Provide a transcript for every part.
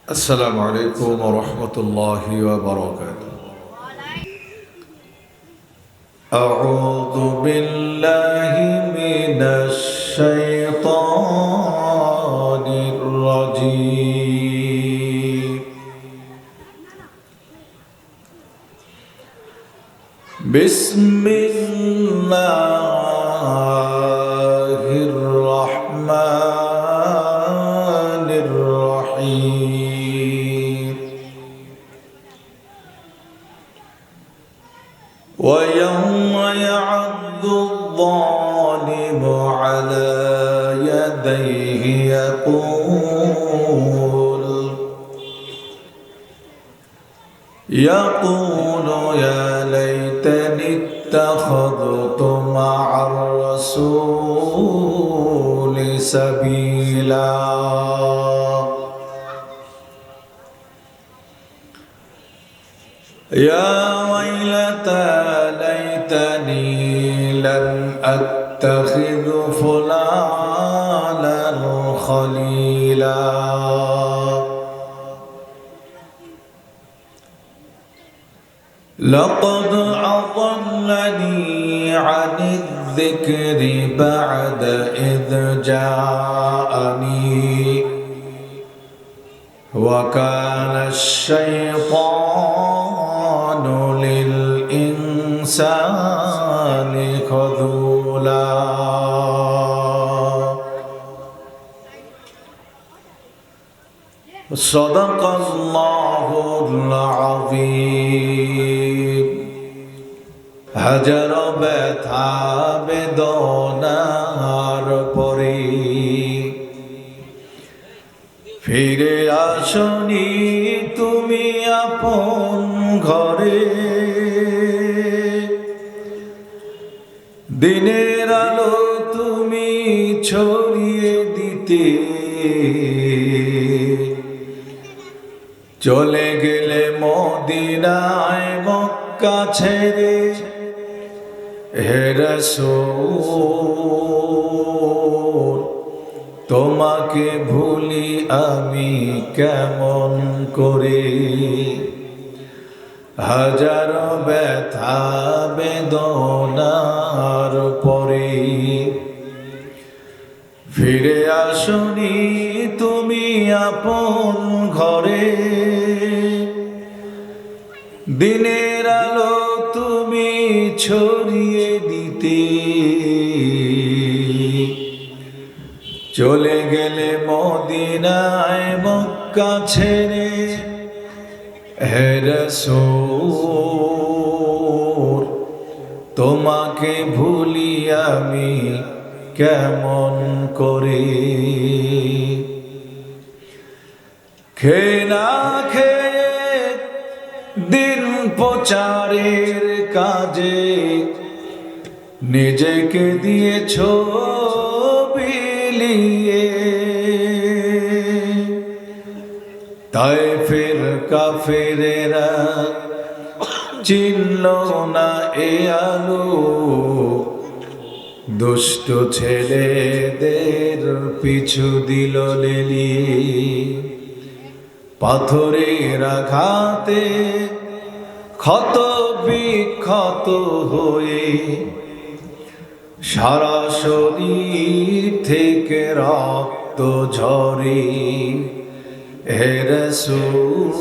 السلام عليكم ورحمة الله وبركاته. أعوذ بالله من الشيطان الرجيم. بسم الله الرحمن الرحيم. ويوم يعض الظالم على يديه يقول يا ليتني اتخذت مع الرسول سبيلا. يا ويلتى ليتني لم أتخذ فلانا خليلا. لقد أضلني عن الذكر بعد إذ جاءني وكان الشيطان للإنسان خذولا. صدق الله العظيم. হাজার ব্যথা বেদনার পরে ফিরে আসনি তুমি আপন ঘরে। দিনের আলো তুমি ছড়িয়ে দিতে চলে গেলে মদিনায় মক্কা ছেড়ে। হে রাসূল তোমাকে ভুলি আমি কেমন করে। হাজারো ব্যথা বেদনার পরে ফিরে আসনি তুমি আপন ঘরে। দিনের আলো তুমি ছড়িয়ে দিতে চলে গেলে মদিনায় মক্কা ছেড়ে। হে রাসূল তোমাকে ভুলি আমি কেমন করে। খেয়ে না খেয়ে দিন প্রচারের কাজে নিজেকে দিয়েছ বিলিয়ে। তায়েফের কাফেরেরা চিনল না এ আলো। দুষ্ট ছেলেদের পিছু দিল লেলিয়ে। পাথরের আঘাতে ক্ষত বিক্ষত হয়ে সারা শরীর থেকে রক্ত ঝরে। হে রাসূল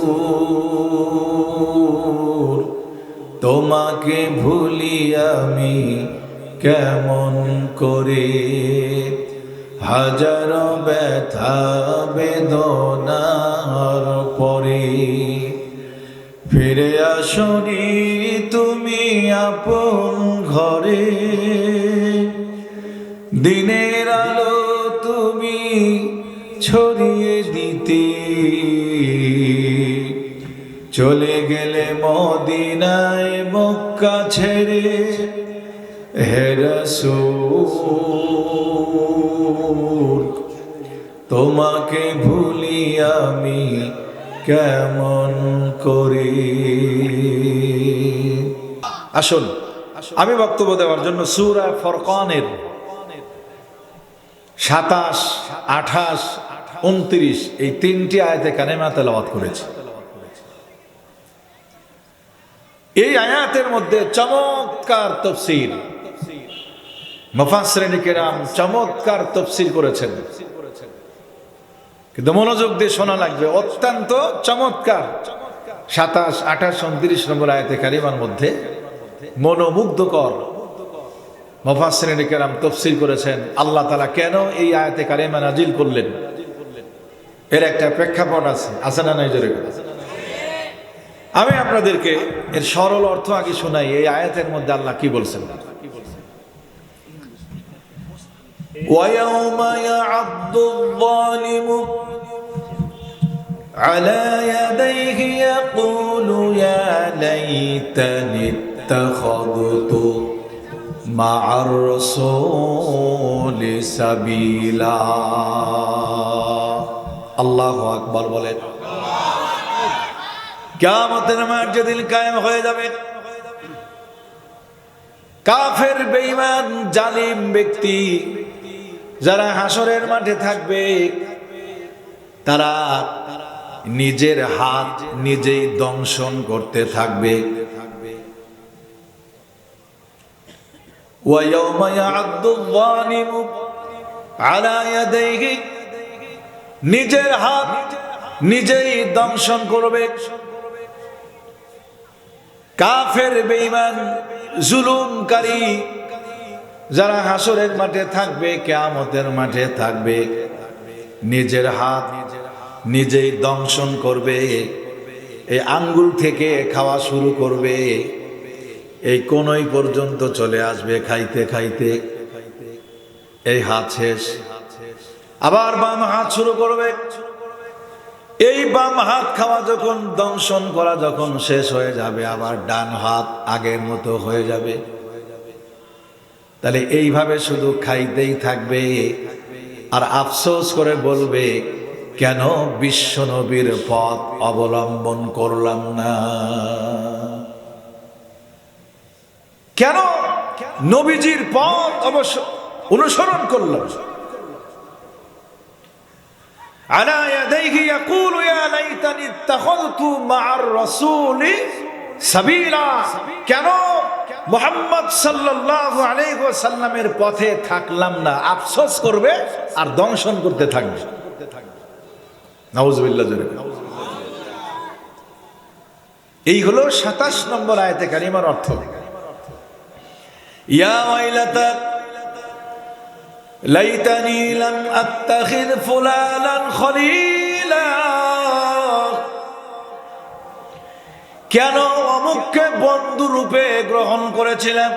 তোমাকে ভুলি আমি কেমন করে। হাজারো ব্যথা বেদনার পরে ফিরে আসনি তুমি আপন ঘরে। দিনের আলো তুমি ছড়িয়ে দিতে চলে গেলে মদিনায় মক্কা ছেড়ে। হে রাসূল তোমাকে ভুলি আমি কেমন করে। আসুন আমি বক্তব্য দেওয়ার জন্য সূরা ফুরকানের 27, 28 29 এই তিনটি আয়াতে কারিমা তেলাওয়াত করেছি। এই আয়াতের মধ্যে চমৎকার তাফসীর, মুফাসসিরিন কেরাম চমৎকার তাফসীর করেছেন, কিন্তু মনোযোগ দিয়ে শোনা লাগবে, অত্যন্ত চমৎকার। 27, 28, 29 নম্বর আয়াতে কারিমার মধ্যে মনোমুগ্ধকর মুফাসসিরিন কেরাম তাফসীর করেছেন। আল্লাহ তাআলা কেন এই আয়াতে কারিমা নাজিল করলেন এর একটা প্রেক্ষাপট আছে না নাই? জোরে আমি আপনাদেরকে এর সরল অর্থ আগে শোনাই। এই আয়াতের মধ্যে আল্লাহ কি বলছেন? وَيَوْمَ يَعَضُّ الظَّالِمُ عَلَى يَدَيْهِ يَقُولُ يَا لَيْتَنِي اتَّخَذْتُ مَعَ الرَّسُولِ سَبِيلًا। আল্লাহু আকবার বলেন। কিয়ামতের মাঠ যেদিন কায়েম হয়ে যাবে, কাফের, বেঈমান, জালিম ব্যক্তি যারা হাসরের মাঠে থাকবে, তারা নিজের হাত নিজেই দংশন করতে থাকবে। ওয়ায়াউমা ইয়া'আদ্দুল যালিমু আলা ইয়াদাইহি, নিজের হাত নিজেই দংশন করবে। কাফের, বেঈমান, জুলুমকারী যারা হাসরের মাঠে থাকবে, কিয়ামতের মাঠে থাকবে, নিজের হাত নিজেই দংশন করবে। এই আঙ্গুল থেকে খাওয়া শুরু করবে, এই কোনই পর্যন্ত চলে আসবে খাইতে খাইতে। এই হাত শেষ, আবার বাম হাত শুরু করবে। এই বাম হাত খাওয়া যখন, দংশন করা যখন শেষ হয়ে যাবে, আবার ডান হাত আগের মতো হয়ে যাবে। তাহলে এইভাবে শুধু খাইতেই থাকবে আর আফসোস করে বলবে, কেন বিশ্ব নবীর পথ অবলম্বন করলাম না, কেন নবীজির পথ অনুসরণ করলাম। আলা ইয়াদাইহি ইয়াকুলু ইয়া লাইতানি ইত্তাখাযতু মা'আর রাসূলি সাবিলা, কেন মুহাম্মদ সাল্লাল্লাহু আলাইহি ওয়াসাল্লামের পথে থাকলাম না, আফসোস করবে আর দংশন করতে থাকবে। নাউযুবিল্লাহ। এই হলো 27 নম্বর আয়াতে কারিমার অর্থ। ইয়া ওয়াইলাতা লাইতানি লাম আত্তাখিয ফুলানান খলিলা, কেন অমুককে বন্ধু রূপে গ্রহণ করেছিলাম,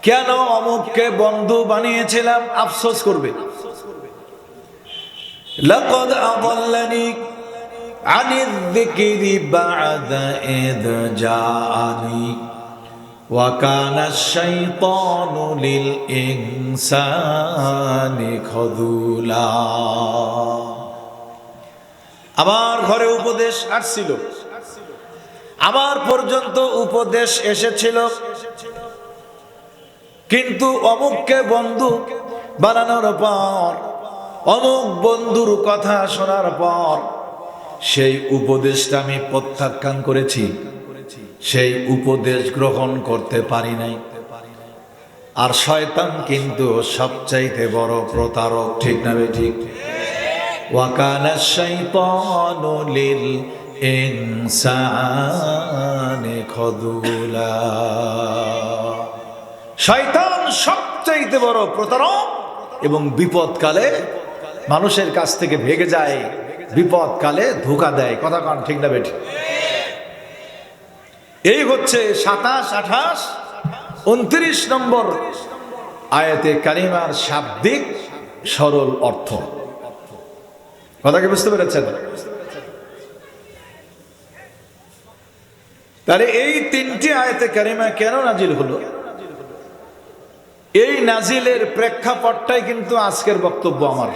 কেন অমুককে বন্ধু বানিয়েছিলাম, আফসোস করবে। লাকাদ আযাল্লানি আনিয যিকরি বা'দা ইয জাআনি ওয়া কানা আশ-শাইতানু লিল ইনসানি খাযুলা। আমার ঘরে উপদেশ আসছিল, আমার পর্যন্ত উপদেশ এসেছিল, কিন্তু অমুককে বন্ধু বানানোর পর, অমুক বন্ধুর কথা শোনার পর সেই উপদেশটা আমি প্রত্যাখ্যান করেছি, সেই উপদেশ গ্রহণ করতে পারি নাই। আর শয়তান কিন্তু সবচাইতে বড় প্রতারক, ঠিক না ঠিক? ওয়া কানা আশ-শাইতানু লিল ইনসানি খাযুলা, শয়তান সবচাইতে বড় প্রতারক এবং বিপদকালে মানুষের কাছ থেকে ভেগে যায়, বিপদকালে ধোঁকা দেয়। কথা কান ঠিক না বেঠিক? এই হচ্ছে 27, 28, 29 নম্বর আয়াতে কারিমার শাব্দিক সরল অর্থ। কথা কি বুঝতে পেরেছেন? তাহলে এই তিনটি আয়াতে কারিমা কেন নাজিল হলো, এই নাজিলের প্রেক্ষাপটটাই কিন্তু আজকের বক্তব্য আমার।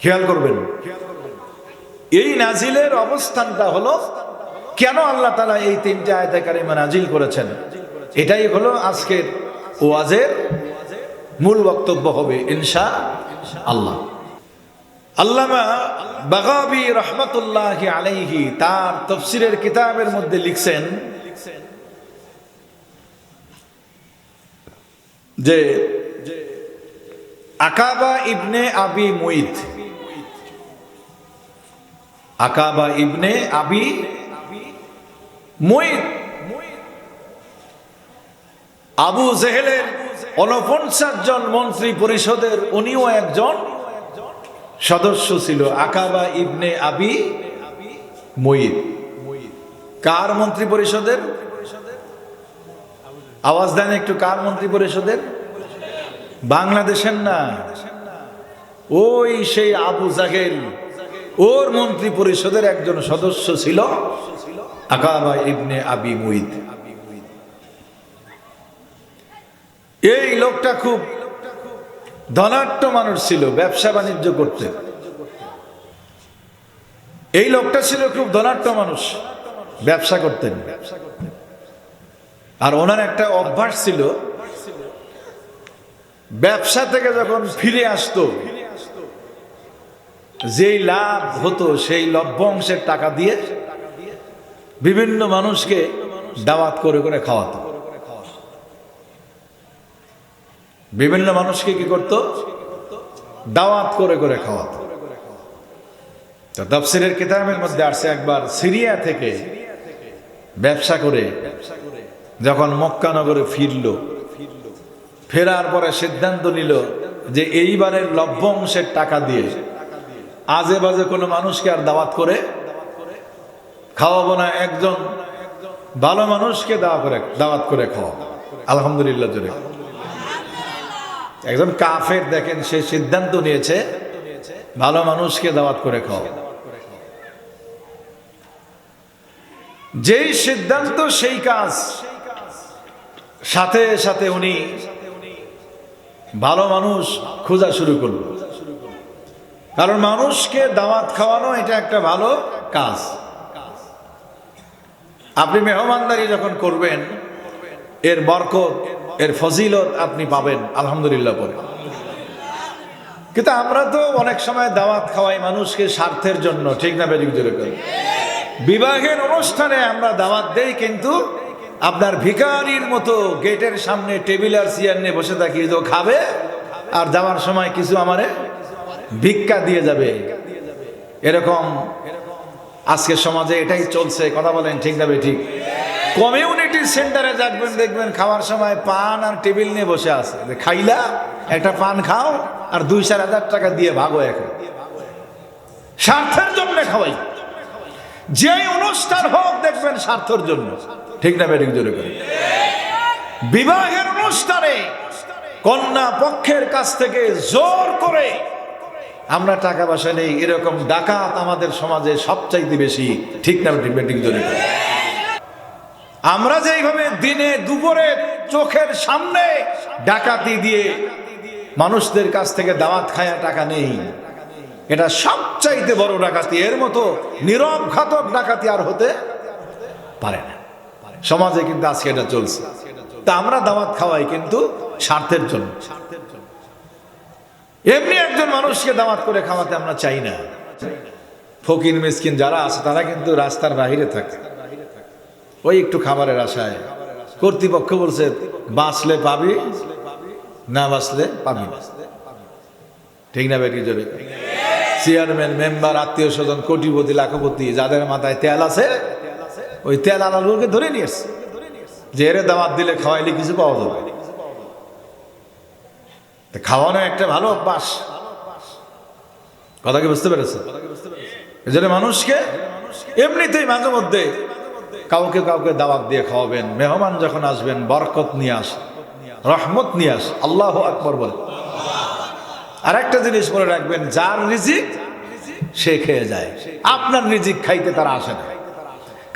খেয়াল করবেন, এই নাজিলের অবস্থানটা হলো কেন আল্লাহ তাআলা এই তিনটি আয়াতে কারিমা নাজিল করেছেন, এটাই হলো আজকের ওয়াজের মূল বক্তব্য হবে ইনশাআল্লাহ। আল্লামা বাগাবী রহমাতুল্লাহি আলাইহি তার তাফসীরের কিতাবের মধ্যে লিখছেন যে আকাবা ইবনে আবি মুইত, আকাবা ইবনে আবি মুইত আবু জেহেলের 49 জন মন্ত্রী পরিষদের উনিও একজন সদস্য ছিল। আকাবা ইবনে আবি মুইত কার মন্ত্রী পরিষদের? আওয়াজ দেন একটু, কার মন্ত্রী পরিষদের? বাংলাদেশের না, ওই সেই আবু জাহেল, ওর মন্ত্রী পরিষদের একজন সদস্য ছিল আকাবা ইবনে আবি মুইত। এই লোকটা খুব ধনাঢ্য মানুষ ছিল, ব্যবসা বাণিজ্য করতেন। এই লোকটা ছিল খুব ধনাঢ্য মানুষ, ব্যবসা করতেন। আর ওনার একটা অভ্যাস ছিল, ব্যবসা থেকে যখন ফিরে আসতো যেই লাভ হতো সেই লভ্যাংশের টাকা দিয়ে বিভিন্ন মানুষকে দাওয়াত করে করে খাওয়াতো। বিভিন্ন মানুষকে কি করত? দাওয়াত করে করে খাওয়াতো। তো তাফসীরের কিতাবের মধ্যে আসছে একবার সিরিয়া থেকে ব্যবসা করে যখন মক্কা নগরে ফিরল, ফেরার পরে সিদ্ধান্ত নিল যে এইবারের লভ্যাংশের টাকা দিয়ে আজে বাজে কোনো মানুষকে আর দাওয়াত করে খাওয়াবো না, একজন ভালো মানুষকে দাওয়াত করে খাওয়াবো। আলহামদুলিল্লাহ জোরে। একজন কাফের দেখেন, সে সিদ্ধান্ত নিয়েছে ভালো মানুষকে দাওয়াত করে খাওয়াবো। যেই সিদ্ধান্ত সেই কাজ, সাথে সাথে উনি ভালো মানুষ খোঁজা শুরু করল। কারণ মানুষকে দাওয়াত খাওয়ানো এটা একটা ভালো কাজ। আপনি মেহমানদারি যখন করবেন এর বরকত, এর ফজিলত আপনি পাবেন আলহামদুলিল্লাহ পরে। কিন্তু আমরা তো অনেক সময় দাওয়াত খাওয়াই মানুষকে স্বার্থের জন্য, ঠিক না বেরিক জোরে করে? বিবাহের অনুষ্ঠানে আমরা দাওয়াত দেই, কিন্তু আপনার ভিখারির মতো গেটের সামনে টেবিল আর চেয়ার নিয়ে বসে থাকি, তো খাবে আর যাওয়ার সময় কিছু আমারে ভিক্ষা দিয়ে যাবে। এরকম আজকে সমাজে এটাই চলছে, কথা বলেন ঠিক না ঠিক? কমিউনিটি সেন্টারে যাবেন, দেখবেন খাওয়ার সময় পান আর টেবিল নিয়ে বসে আছে, খাইলা একটা পান খাও আর 2-4 হাজার টাকা দিয়ে ভাগো। এখন স্বার্থের জন্য খাওয়াই, যে অনুষ্ঠান হোক দেখবেন স্বার্থের জন্য, ঠিক না বেরিক জোরে করে? বিবাহের অনুষ্ঠানে কন্যা পক্ষের কাছ থেকে জোর করে আমরা টাকা পয়সা নেই, এরকম ডাকাত আমাদের সমাজে সবচাইতে বেশি, ঠিক না বেরিক জোরে করে? আমরা যেইভাবে দিনে দুপুরে চোখের সামনে ডাকাতি দিয়ে মানুষদের কাছ থেকে দাওয়াত খায়া টাকা নেই, এটা সবচাইতে বড় ডাকাতি। এর মতো নীরব ঘাতক ডাকাতি আর হতে পারে না সমাজে, কিন্তু আজকে এটা চলছে। তা আমরা দাওয়াত খাওয়াই কিন্তু স্বার্থের জন্য। এমনি একজন মানুষকে দাওয়াত করে খাওয়াতে আমরা চাই না। ফকির মিসকিন যারা আছে তারা কিন্তু রাস্তার বাহিরে থাকে, ওই একটু খাবারের আশায়। কর্তৃপক্ষ বলছে বাঁচলে পাবি, না বাঁচলে পাবি না, ঠিক না বেটি জোরে? চেয়ারম্যান, মেম্বার, আত্মীয় স্বজন, কোটিপতি, লাখপতি যাদের মাথায় তেল আছে, ওই তেল আলাগুলোকে ধরে নিয়ে এসছে যে এরে দাওয়াত দিলে খাওয়াইলে কিছু পাওয়া যাবে। খাওয়ানো একটা ভালো অভ্যাস, কথা কি বুঝতে পেরেছে? এই জন্য মানুষকে এমনিতেই মাঝে মধ্যে কাউকে কাউকে দাওয়াত দিয়ে খাওয়াবেন। মেহমান যখন আসবেন বরকত নিয়ে আস, রহমত নিয়ে আস, আল্লাহু আকবার বলে। আর একটা জিনিস মনে রাখবেন, যার রিজিক সে খেয়ে যায়, আপনার রিজিক খাইতে তারা আসে না।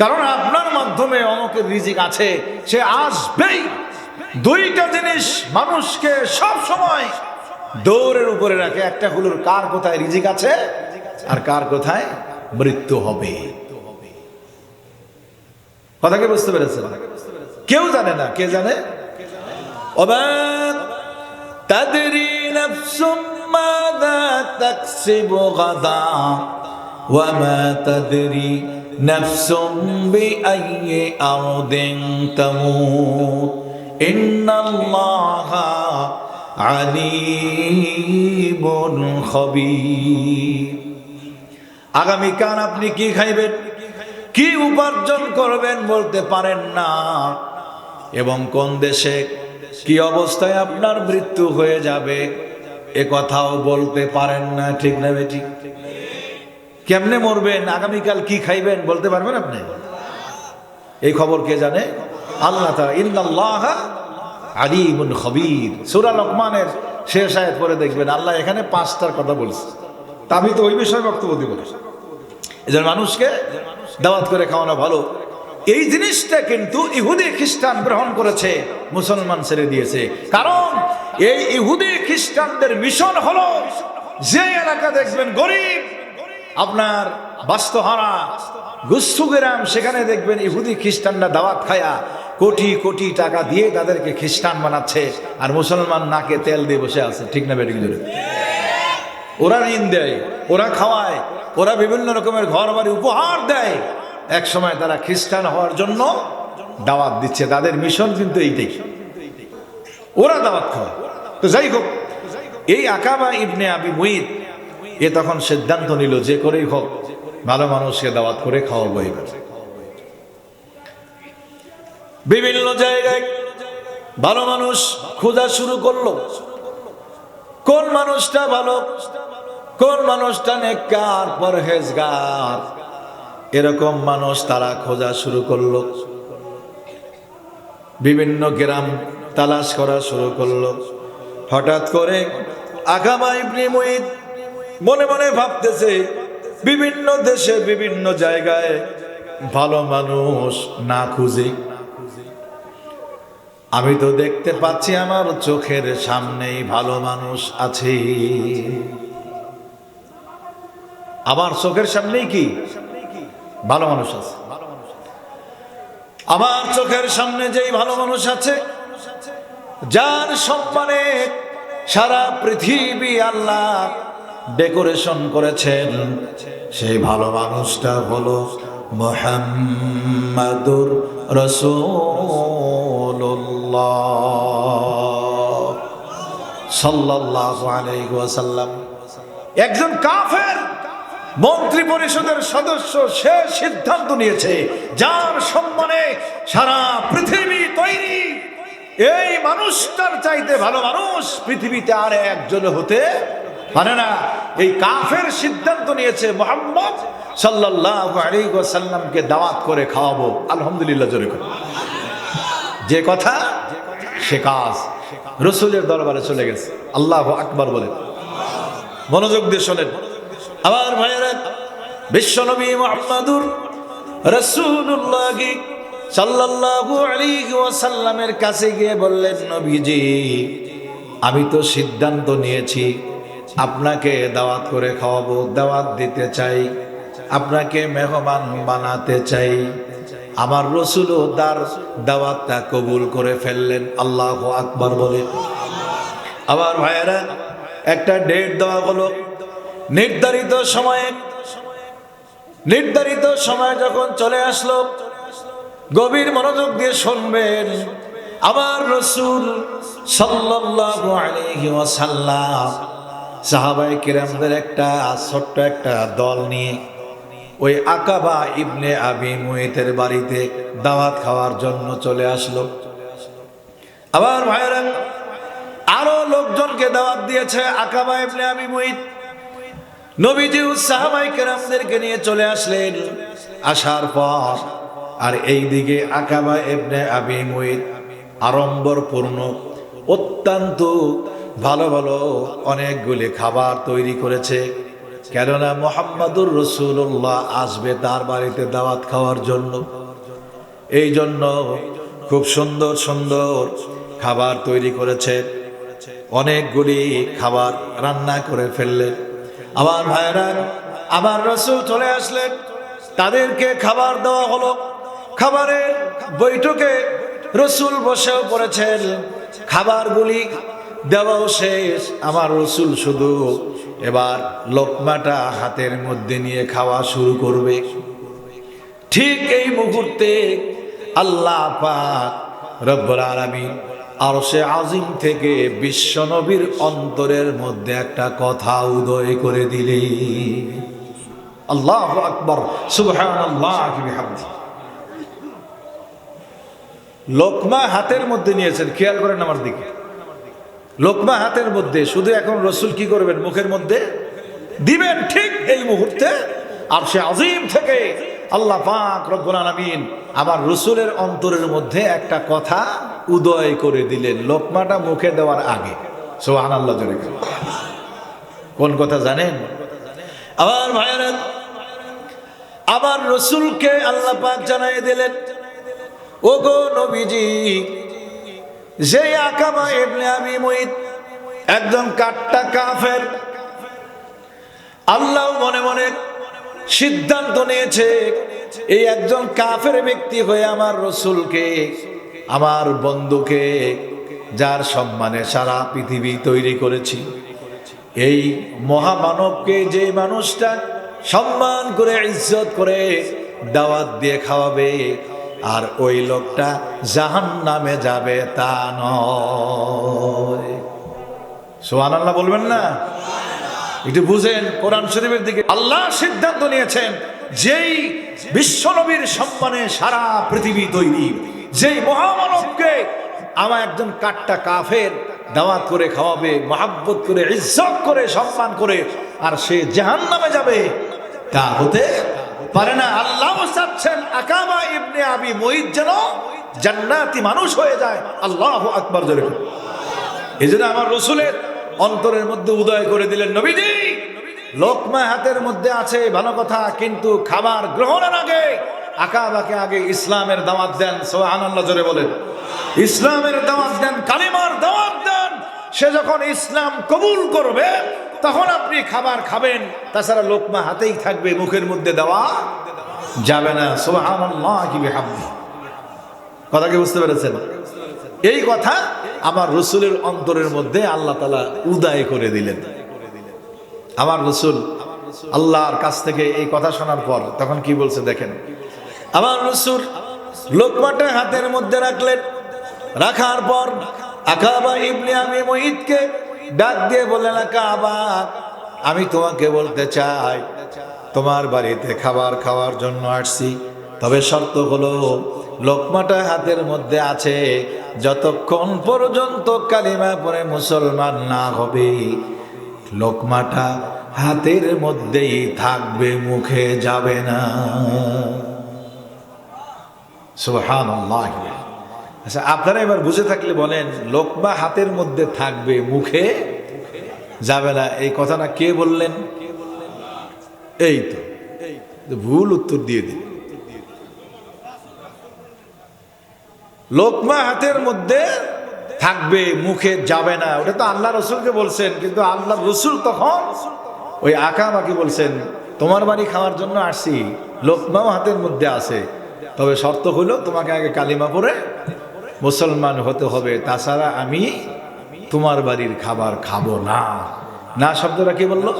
কারণ আপনার মাধ্যমে অনেকের রিজিক আছে, সে আসবেই। দুইটা জিনিস মানুষকে সব সময় দৌড়ের উপরে রাখে, একটা হলো কার কোথায় রিজিক আছে আর কার কোথায় মৃত্যু হবে। কথা কি বুঝতে পেরেছেন? কেউ জানে না, কে জানে? ওমা তাদরি নাফসুম মাযা তাকসিবু গাদা ওয়া মা তাদরি নাফসুম বিআইয়ি আরদিন তামুত ইন্নাল্লাহা আলিমুন খবীর। আগামীকাল আপনি কি খাইবেন, কি উপার্জন করবেন বলতে পারেন না, এবং কোন দেশে কি অবস্থায় আপনার মৃত্যু হয়ে যাবে এ কথাও বলতে পারেন না। ঠিক না বেঠিক? কেমনে মরবেন, আগামীকাল কি খাইবেন বলতে পারবেন আপনি? এই খবর কে জানে? আল্লাহ তাআলা। ইন্নাল্লাহা আলিমুন খবীর। সূরা লোকমানের শেষ আয়াত পরে দেখবেন আল্লাহ এখানে 5টার কথা বলছে। তা আমি তো ওই বিষয়ে বক্তব্য দিব না। এজন্য মানুষকে দাওয়াত করে খাওয়ানো ভালো। এই জিনিসটা কিন্তু ইহুদি খ্রিস্টান গ্রহণ করেছে, মুসলমান ছেড়ে দিয়েছে। কারণ এই ইহুদি খ্রিস্টানদের মিশন হলো, যে এলাকা দেখবেন গরিব, আপনার বাস্তুহারা, গুস্তুগ্রাম, সেখানে দেখবেন ইহুদি খ্রিস্টানরা দাওয়াত খায়া কোটি কোটি টাকা দিয়ে তাদেরকে খ্রিস্টান বানাচ্ছে, আর মুসলমান নাকে তেল দিয়ে বসে আছে। ঠিক না বেঠিক? ওরা ঋণ দেয়, ওরা খাওয়ায়, ওরা বিভিন্ন রকমের ঘর বাড়ি উপহার দেয়। এক সময় তারা খ্রিস্টান হওয়ার জন্য দাওয়াত দিচ্ছে। তাদের মিশন কিন্তু এইটাই, ওরা দাওয়াত খাওয়ায়। তো যাই হোক, এই আকাবা ইবনে আবি মুইত এ তখন সিদ্ধান্ত নিল যে করেই হোক ভালো মানুষকে দাওয়াত করে খাওয়াবো। এবার বিভিন্ন জায়গায় ভালো মানুষ খোঁজা শুরু করলো। কোন মানুষটা ভালো, কোন মানুষটা নেককার পরহেজগার, এরকম মানুষ তারা খোঁজা শুরু করলো। বিভিন্ন গ্রাম তালাশ করা শুরু করলো। হঠাৎ করে আকাবা ইবনে মুইত মনে মনে ভাবতেছে, বিভিন্ন দেশে বিভিন্ন জায়গায় ভালো মানুষ না খুঁজে আমি তো দেখতে পাচ্ছি আমার চোখের সামনেই ভালো মানুষ আছে। আমার চোখের সামনেই কি ভালো মানুষ আছে। আমার চোখের সামনে যেই ভালো মানুষ আছে, যার সম্মানে সারা পৃথিবী আল্লাহ ডেকোরেশন করেছেন, সেই ভালো মানুষটা হলো মুহাম্মাদুর রাসূলুল্লাহ সাল্লাল্লাহু আলাইহি ওয়াসাল্লাম। একজন কাফের মন্ত্রী পরিষদের সদস্য, সে সিদ্ধান্ত নিয়েছে যার সম্মানে সারা পৃথিবী তৈরি, এই মানুষটার চাইতে ভালো মানুষ পৃথিবীতে আর একজন হতে পারে না। এই কাফের সিদ্ধান্ত নিয়েছে মুহাম্মদ সাল্লাল্লাহু আলাইহি ওয়াসাল্লামকে দাওয়াত করে খাওয়াবো। আলহামদুলিল্লাহ জোরে করে। যে কথা সে কাজ রাসূলের দরবারে চলে গেছে। আল্লাহু আকবার বলেন, মনোযোগ দিয়ে শোনেন আমার ভাইয়েরা। বিশ্বনবী মুহাম্মদুর রাসূলুল্লাহ সাল্লাল্লাহু আলাইহি ওয়াসাল্লামের কাছে গিয়ে বললেন, নবীজি আমি তো সিদ্ধান্ত নিয়েছি আপনাকে দাওয়াত করে খাওয়াবো, দাওয়াত দিতে চাই, আপনাকে মেহমান বানাতে চাই। আমার রাসূলও তার দাওয়াতটা কবুল করে ফেললেন। আল্লাহু আকবার বলেন। আমার ভাইয়েরা, একটা ডেট দেওয়া হলো, নির্ধারিত সময় যখন চলে আসলো, গভীর মনোযোগ দিয়ে শুনবেন। আমার রাসূল সাল্লাল্লাহু আলাইহি ওয়াসাল্লাম সাহাবায়ে কিরামদের একটা ছোট্ট একটা দল নিয়ে ওই আকাবা ইবনে আবি মুইতের বাড়িতে দাওয়াত খাওয়ার জন্য চলে আসলো। আবার ভাইরা, আরো লোকজনকে দাওয়াত দিয়েছে আকাবা ইবনে আবি মুইত। নবীজি সাহাবায়ে কিরামদেরকে নিয়ে চলে আসলেন। আসার পর আর এইদিকে আকাবা ইবনে আবি মুইত আড়ম্বরপূর্ণ অত্যন্ত ভালো ভালো অনেকগুলি খাবার তৈরি করেছে, কেননা মুহাম্মাদুর রাসূলুল্লাহ আসবে তার বাড়িতে দাওয়াত খাওয়ার জন্য। এই জন্য খুব সুন্দর সুন্দর খাবার তৈরি করেছে, অনেকগুলি খাবার রান্না করে ফেললেন। আমার ভাইরা, আমার রাসূল চলে আসলেন, তাদেরকে খাবার দেওয়া হলো। খাবারের বৈঠকে রাসূল বসেও পড়েছেন। খাবারগুলি দেওয়াও শেষ, আমার রসুল শুধু এবার লোকমাটা হাতের মধ্যে নিয়ে খাওয়া শুরু করবে। ঠিক এই মুহূর্তে আল্লাহ পাক রব্বুল আলামিন আরশে আজিম থেকে বিশ্বনবীর অন্তরের মধ্যে একটা কথা উদয় করে দিলেন। আল্লাহু আকবার, সুবহানাল্লাহি বিহামদিহি। লোকমা হাতের মধ্যে নিয়েছেন, খেয়াল করেন আমার দিকে। লোকমা হাতের মধ্যে, শুধু এখন রসুল কি করবেন? মুখের মধ্যে দিবেন। ঠিক এই মুহূর্তে আরশে আজিম থেকে আল্লাহ পাক রব্বুল আলামিন আমার রসুলের অন্তরের মধ্যে একটা কথা উদয় করে দিলেন লোকমাটা মুখে দেওয়ার আগে। সুবহানাল্লাহ। কোন কথা জানেন? আমার ভাইয়েরা, আমার রসুলকে আল্লাহ পাক জানাই দিলেন, ওগো নবীজি, যে আকাবা ইবনে আবি মুইত একজন কাট্টা কাফের, আল্লাহ মনে মনে সিদ্ধান্ত নিয়েছে এই একজন কাফের ব্যক্তি হয়ে আমার রসুলকে, আমার বন্ধুকে, যার সম্মানে সারা পৃথিবী তৈরি করেছি, এই মহামানবকে, যে মানুষটা সম্মান করে ইজ্জত করে দাওয়াত দিয়ে খাওয়াবে আর ওই লোকটা জাহান্নামে যাবে তা নয়। সুবহানাল্লাহ বলবেন না? একটু বুঝেন কোরআন শরীফের দিকে। আল্লাহ সিদ্ধান্ত নিয়েছেন যেই বিশ্বনবীর সম্মানে সারা পৃথিবী তৈরি, যেই মহামানবকে আমার একজন কাট্টা কাফের দাওয়াত করে খাওয়াবে, মহাব্বত করে, ইজ্জত করে, সম্মান করে, আর সে জাহান্নামে যাবে, তা হতে পারে না। আল্লাহ চাচ্ছেন আকাবা ইবনে আবি মুইত যেন জান্নাতি মানুষ হয়ে যায়। আল্লাহু আকবার জোরে। এজন্য আমার রসুলের অন্তরের মধ্যে উদয় করে দিলেন, নবীজি, লোকমা হাতের মধ্যে আছে ভালো কথা, কিন্তু খাবার গ্রহণের আগে আকাবাকে আগে ইসলামের দাওয়াত দেন। সুবহানাল্লাহ জোরে বলেন। ইসলামের দাওয়াত দেন, কালিমার দাওয়াত দেন। সে যখন ইসলাম কবুল করবে তখন আপনি খাবার খাবেন, তাছাড়া লোকমা হাতেই থাকবে, মুখের মধ্যে দেওয়া যাবে না। সুবহানাল্লাহি বিহামদিহি। কথা কি বুঝতে পেরেছেন? এই কথা আমার রসুলের অন্তরের মধ্যে আল্লাহ তাআলা উদয় করে দিলেন। আমার রসুল আল্লাহর কাছ থেকে এই কথা শোনার পর তখন কি বলছে দেখেন। আমার রসুল লোকমাটা হাতের মধ্যে রাখলেন, রাখার পর আকাবা ইবনে আবি মুইতকে ডাক দিয়ে বললেন, আকাবা, আমি তোমাকে বলতে চাই, তোমার বাড়িতে খাবার খাওয়ার জন্য আসছি, তবে শর্ত হলো লোকমাটা হাতের মধ্যে আছে, যতক্ষণ পর্যন্ত কালিমা পড়ে মুসলমান না হবে লোকমাটা হাতের মধ্যেই থাকবে, মুখে যাবে না। সুবহানাল্লাহ। আচ্ছা, আপনারা এবার বুঝে থাকলে বলেন, লোকমা হাতের মধ্যে থাকবে, মুখে যাবে না, এই কথাটা কে বললেন? এই তো ভুল উত্তর দিয়ে দিন। লোকমা হাতের মধ্যে থাকবে, মুখে যাবে না, ওটা তো আল্লাহ রসুলকে বলছেন, কিন্তু আল্লাহ রসুল তখন ওই আকাবাকে বলছেন, তোমার বাড়ি খাওয়ার জন্য আসছি, লোকমাও হাতের মধ্যে আছে, তবে শর্ত হলো তোমাকে আগে কালিমা পড়ে মুসলমান হতে হবে, তাছাড়া আমি তোমার বাড়ির খাবার খাবো না। না শব্দটা কি বললো?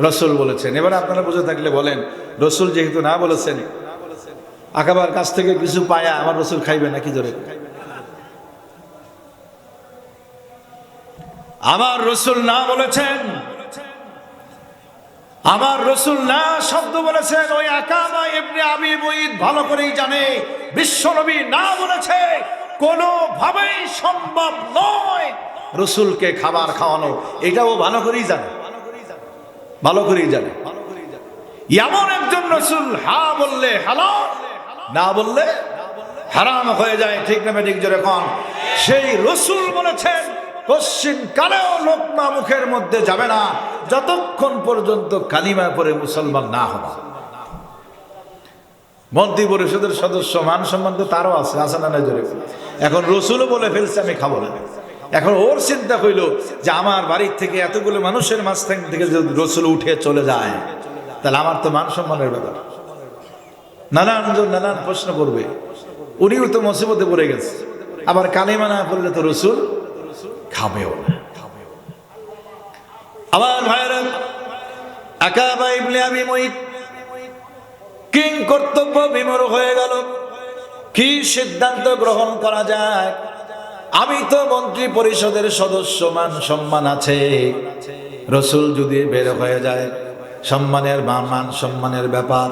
রসুল বলেছেন। এবার আপনারা বুঝে থাকলে বলেন, রসুল যেহেতু না বলেছেন, আকাবার কাছ থেকে কিছু পায়া আমার রসুল খাইবে না কি জোরে? আমার রসুল না বলেছেন, আমার রসুল না শব্দ বলেছেন, ওই আকাবা ইবনে আবি মুইত ভালো করেই জানে বিশ্বনবী না বলেছে, কোনোভাবেই সম্ভব নয় রসুলকে খাবার খাওয়ানো, এটাও ভালো করেই জানে, ভালো করেই জানে। এমন একজন রসুল হা বললে হালাল, না বললে হারাম হয়ে যায়। ঠিক না ঠিক জোরে কোন? সেই রসুল বলেছেন পশ্চিম কালেও লোকমা মুখের মধ্যে যাবে না যতক্ষণ পর্যন্ত কালিমা পড়ে মুসলমান না হবে। মন্ত্রী পরিষদের সদস্য, মান সম্মান তো তারও আছে, আছে না নাই জোরে? এখন রসুলও বলে ফেলছে আমি খাবো না। এখন ওর চিন্তা হইল যে আমার বাড়ির থেকে এতগুলো মানুষের মাঝখান থেকে যদি রসুল উঠে চলে যায় তাহলে আমার তো মান সম্মানের ব্যাপার। নানান প্রশ্ন করবে, উনিও তো মুসিবতে পড়ে গেছে। আবার কালিমা না পড়লে তো রসুল খাবেও না। আমার ভাইরা, আকাবা ইবনে আবি মুইত কিং কর্তব্য বিমূঢ় হয়ে গেল। কি সিদ্ধান্ত গ্রহণ করা যায়? আমি তো মন্ত্রী পরিষদের সদস্য, মান সম্মান আছে। রসুল যদি বের হয়ে যায়, সম্মানের মান সম্মানের ব্যাপার।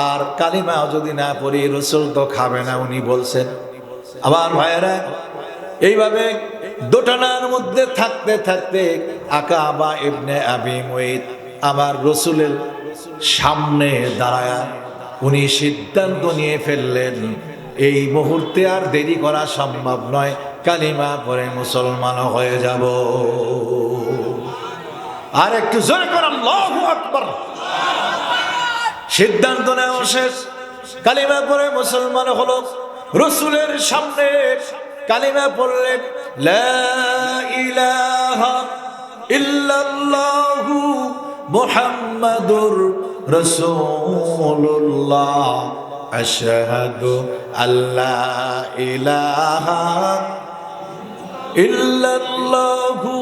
আর কালিমা যদি না পড়ি, রসুল তো খাবে না, উনি বলছেন। আমার ভাইয়েরা, এইভাবে দোটানার মধ্যে থাকতে থাকতে আকাবা ইবনে আবি মুইত আমার রসুলের সামনে দাঁড়ায় উনি সিদ্ধান্ত নিয়ে ফেললেন, এই মুহূর্তে আর দেরি করা সম্ভব নয়, কালিমা পড়ে মুসলমান হয়ে যাব। আর একটু জোরে করে আল্লাহু আকবার। সিদ্ধান্ত নেওয়া শেষ, কালিমা পড়ে মুসলমান হলো। রসুলের সামনে কালিমা পড়লেন, লা ইলাহা ইল্লাল্লাহু মুহাম্মাদুর রাসূলুল্লাহ, আশহাদু আল্লা ইলাহা ইল্লাল্লাহু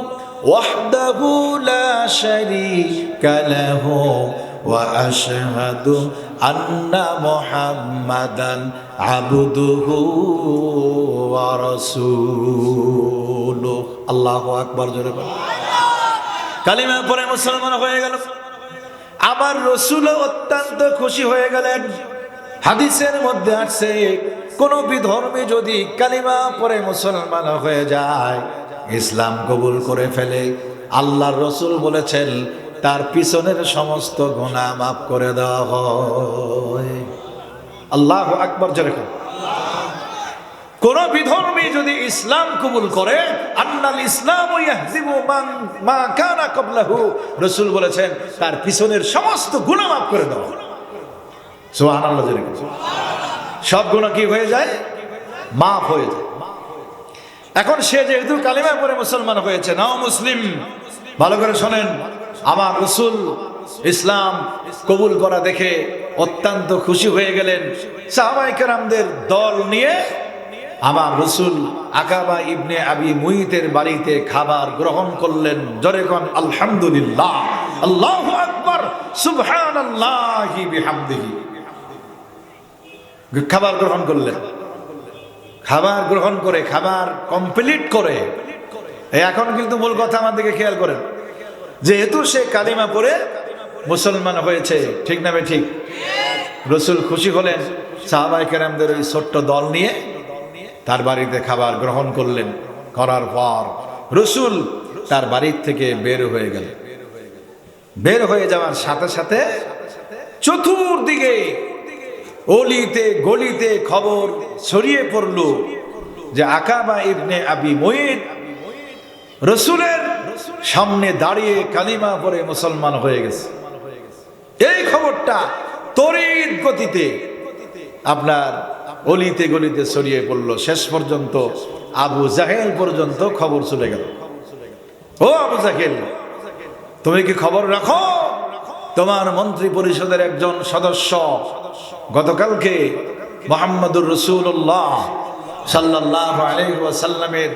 ওয়াহদাহু লা শারীকা লাহু ওয়া আশহাদু আন্না মুহাম্মাদান আবদুহু ওয়া রাসূলুহু। আল্লাহু আকবার জোরে বলেন। কালিমা পড়ে মুসলমান হয়ে গেল। আমার রসুল অত্যন্ত খুশি হয়ে গেলেন। হাদিসের মধ্যে আসছে, কোন বিধর্মী যদি কালিমা পড়ে মুসলমান হয়ে যায়, ইসলাম কবুল করে ফেলে, আল্লাহর রসুল বলেছেন তার পিছনের সমস্ত গুনাহ মাফ করে দেওয়া হয়। আল্লাহু আকবার জোরে বলেন। কোন বিধর্মী যদি ইসলাম কবুল করে, আন্নাল ইসলামু ইয়াহজিবু মা কানা ক্বাবলাহু, রাসূল বলেছেন তার পিছনের সমস্ত গুনাহ মাফ করে দাও। সুবহানাল্লাহ জোরে বলেন। সব গুনাহ কি হয়ে যায়? মাফ হয়ে যায়। এখন সে যেহেতু কালিমা পড়ে মুসলমান হয়েছে, নাও মুসলিম, ভালো করে শোনেন, আমার রাসূল ইসলাম কবুল করা দেখে অত্যন্ত খুশি হয়ে গেলেন। সাহাবায়ে কেরামদের দল নিয়ে আমার রসুল আকাবা ইবনে আবি মুইতের বাড়িতে খাবার গ্রহণ করলেন। জোরে কোন আলহামদুলিল্লাহ, আল্লাহু আকবার, সুবহানাল্লাহি বিহামদিহি। খাবার গ্রহণ করলেন। খাবার গ্রহণ করে, খাবার কমপ্লিট করে, এখন কিন্তু মূল কথা আমার দিকে খেয়াল করেন, যেহেতু সে কালিমা পড়ে মুসলমান হয়েছে, ঠিক না ঠিক? রসুল খুশি হলেন। সাহাবায়ে কেরামদের ওই ছোট্ট দল নিয়ে তার বাড়িতে খাবার গ্রহণ করলেন। করার পর রসুল তার বাড়ির থেকে বের হয়ে গেল। বের হয়ে যাওয়ার সাথে সাথে চতুর্দিকে অলিতে গলিতে খবর ছড়িয়ে পড়ল যে আকাবা ইবনে আবি মুইত রসুলের সামনে দাঁড়িয়ে কালিমা পড়ে মুসলমান হয়ে গেছে। এই খবরটা তড়িৎ গতিতে আপনার অলিতে গলিতে ছড়িয়ে পড়ল। শেষ পর্যন্ত আবু জাহেল পর্যন্ত খবর চলে গেল। ও আবু জাহেল, তুমি কি খবর রাখো? তোমার মন্ত্রী পরিষদের একজন সদস্য গতকালকে মুহাম্মদুর রাসূলুল্লাহ সাল্লাল্লাহু আলাইহি ওয়াসাল্লামের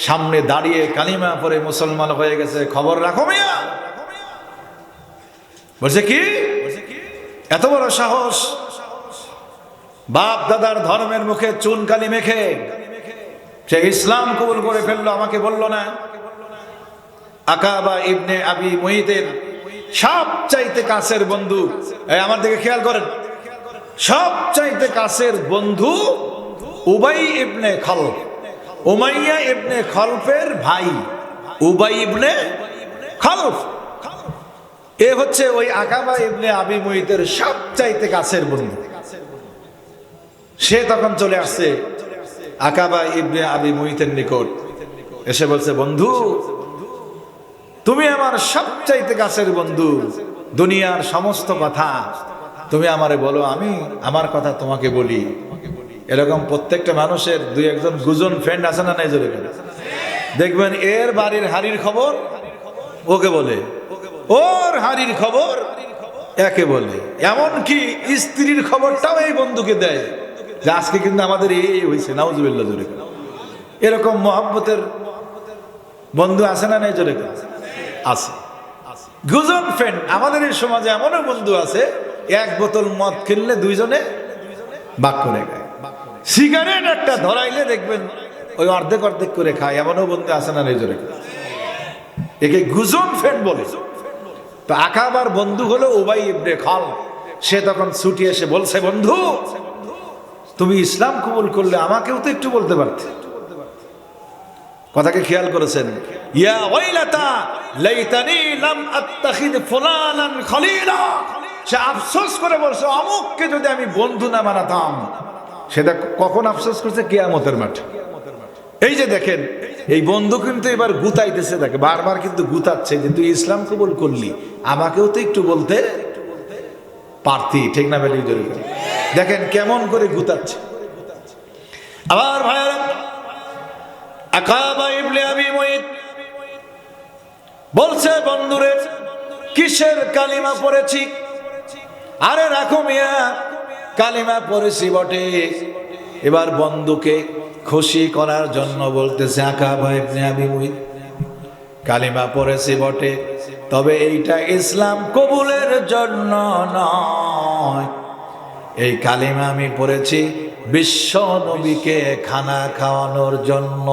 সামনে দাঁড়িয়ে কালিমা পড়ে মুসলমান হয়ে গেছে, খবর রাখো মিয়া। বলছে কি? এত বড় সাহস! বাপ দাদার ধর্মের মুখে চুনকালি মেখে সে ইসলাম কবুল করে ফেললো, আমাকে বললো না? আকাবা ইবনে আবি মুইতের সবচাইতে কাছের বন্ধু, আমার দিকে খেয়াল করেন, সবচাইতে কাছের বন্ধু উবাই ইবনে খলফ, উমাইয়া ইবনে খলফের ভাই উবাই ইবনে খলফ, এ হচ্ছে ওই আকাবা ইবনে আবি মুইতের সবচাইতে কাছের বন্ধু। সে তখন চলে আসছে আকাবা ইবনে আবি মুইতের নিকট, এসে বলছে, বন্ধু তুমি আমার সবচাইতে কাছের বন্ধু, দুনিয়ার সমস্ত কথা তুমি আমারে বলো, আমি আমার কথা তোমাকে বলি। এরকম প্রত্যেকটা মানুষের দুই একজন গুজন ফ্রেন্ড আছে না নাই? জোরে দেখবেন এর বাড়ির হাড়ির খবর ওকে বলে, ওর হাড়ির খবর একে বলে, এমনকি স্ত্রীর খবরটাও এই বন্ধুকে দেয় যে আজকে কিন্তু আমাদের এই হয়েছে, নাউজুবিল্লাহ জোরে। এরকম মহব্বতের বন্ধু আছে না নাই জোরে আছে। গুজন ফ্রেন্ড, আমাদের এই সমাজে এমনও বন্ধু আছে, এক বোতল মদ কিনলে দুইজনে ভাগ করে খায়। সিগারেট একটা ধরাইলে দেখবেন ওই অর্ধেক অর্ধেক করে খায়, এমনও বন্ধু আছে না নাই জোরে। একে গুজন ফ্রেন্ড বলে। তো আকাবার বন্ধু হলো উবাই ইবনে খালদ। সে তখন ছুটি এসে বলছে, বন্ধু তুমি ইসলাম কবুল করলে আমাকেও তো একটু বলতে পারতে। কথাকে খেয়াল করেছেন? ইয়া ওয়াইলাতা লাইতানি লাম আত্তাখিদ ফুলানান খলিলা। সে আফসোস করে বলছে, অমুককে যদি আমি বন্ধু না বানাতাম। সেটা কখন আফসোস করছে? কিয়ামতের মাঠে। এই যে দেখেন, এই বন্ধু কিন্তু এবার গুতাইতেছে, তাকে বারবার কিন্তু গুতাচ্ছে যে তুই ইসলাম কবুল করলি, আমাকেও তো একটু বলতে পারতি, ঠিক না বেলি? দেখেন কেমন করে গুতাচ্ছে। আবার ভাইরা, আকাবা ইবনে আবি মুঈত বলছে, বন্ধুরে কিসের কালিমা পড়েছি? আরে রাখো মিয়া, কালিমা পড়েছি বটে। এবার বন্ধুকে খুশি করার জন্য বলতেছে, আকাবা ইবনে আবি মুঈত কালিমা পড়েছি বটে, তবে এইটা ইসলাম কবুলের জন্য নয়। এই কালিমা আমি পড়েছি বিশ্ব নবীকে খানা খাওয়ানোর জন্য।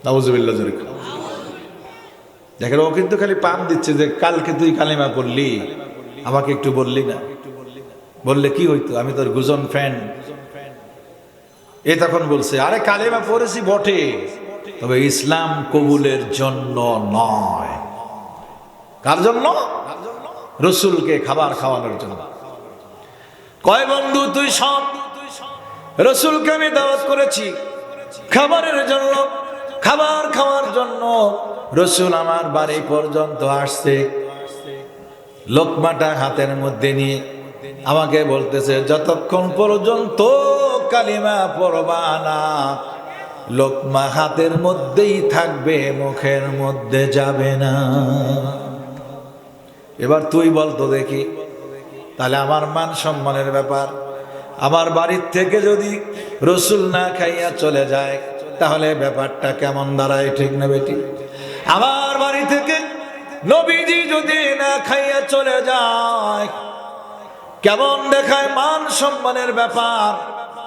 নাউজুবিল্লাহ। দেখেন, ও কিন্তু খালি পাম দিচ্ছে যে কালকে তুই কালিমা পড়লি, আমাকে একটু বললি না, বললে কি হইতো, আমি তোর গুজন ফ্রেন্ড। এ তখন বলছে, আরে কালিমা পড়েছি বটে, তবে ইসলাম কবুলের জন্য নয়। কার জন্য? রসুলকে খাবার খাওয়ানোর জন্য। কয় বন্ধু তুই সব, রসুলকে আমি দাওয়াত করেছি খাবারের জন্য, খাবার খাওয়ার জন্য। রসুল আমার বাড়ি পর্যন্ত আসছে, লোকমাটা হাতের মধ্যে নিয়ে আমাকে বলতেছে, যতক্ষণ পর্যন্ত কালিমা পড়বা না, লোকমা হাতের মধ্যেই থাকবে, মুখের মধ্যে যাবে না। এবার তুই বলতো দেখি, তাহলে আমার মান সম্মানের ব্যাপার, আমার বাড়ির থেকে যদি রসুল না খাইয়া চলে যায়, তাহলে ব্যাপারটা কেমন দাঁড়ায়, ঠিক না বেটি? আমার বাড়ি থেকে নবীজি যদি না খাইয়া চলে যায়, কেমন দেখায় মান সম্মানের ব্যাপার।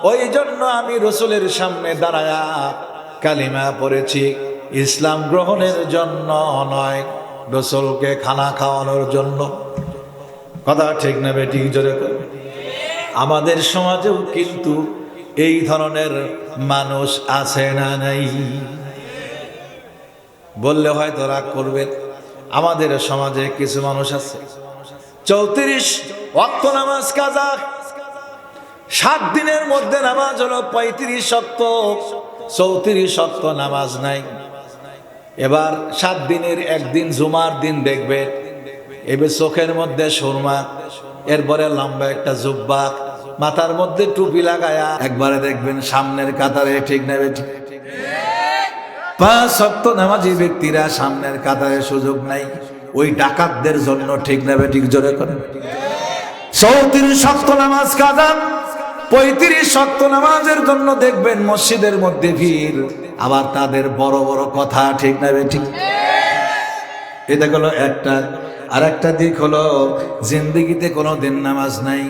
ওই জন্য আমি রসুলের সামনে দাঁড়ায়া কালিমা পড়েছি, ইসলাম গ্রহণের জন্য নয়, রসুলকে খানা খাওয়ানোর জন্য। কথা ঠিক না বেটি? জোরে করে। আমাদের সমাজেও কিন্তু এই ধরনের মানুষ আছে না নাই? বললে হয়তো রাগ করবেন, আমাদের সমাজে কিছু মানুষ আছে 34 ওয়াক্ত নামাজ কাজা, 7 দিনের মধ্যে নামাজ হলো 35 ওয়াক্ত, 34 ওয়াক্ত নামাজ নাই। এবার 7 দিনের একদিন জুমার দিন দেখবে, এবার চোখের মধ্যে সুরমা, এরপরে লম্বা একটা জুব্বা, মাথার মধ্যে টুপি লাগায়া একবারে দেখবেন সামনের কাতারে, ঠিক না বেটি? 5 ওয়াক্ত নামাজি ব্যক্তিরা সামনের কাতারে সুযোগ নাই, ওই ডাকাতদের জন্য, ঠিক না বেটি? জোরে করে। 34 ওয়াক্ত নামাজ কাজা, 35 ওয়াক্ত নামাজের জন্য দেখবেন মসজিদের মধ্যে ভিড়, আবার তাদের বড় বড় কথা, ঠিক না বেটি? এটা হলো একটা। আর একটা দিক হলো, জিন্দেগিতে কোনোদিন নামাজ নাই,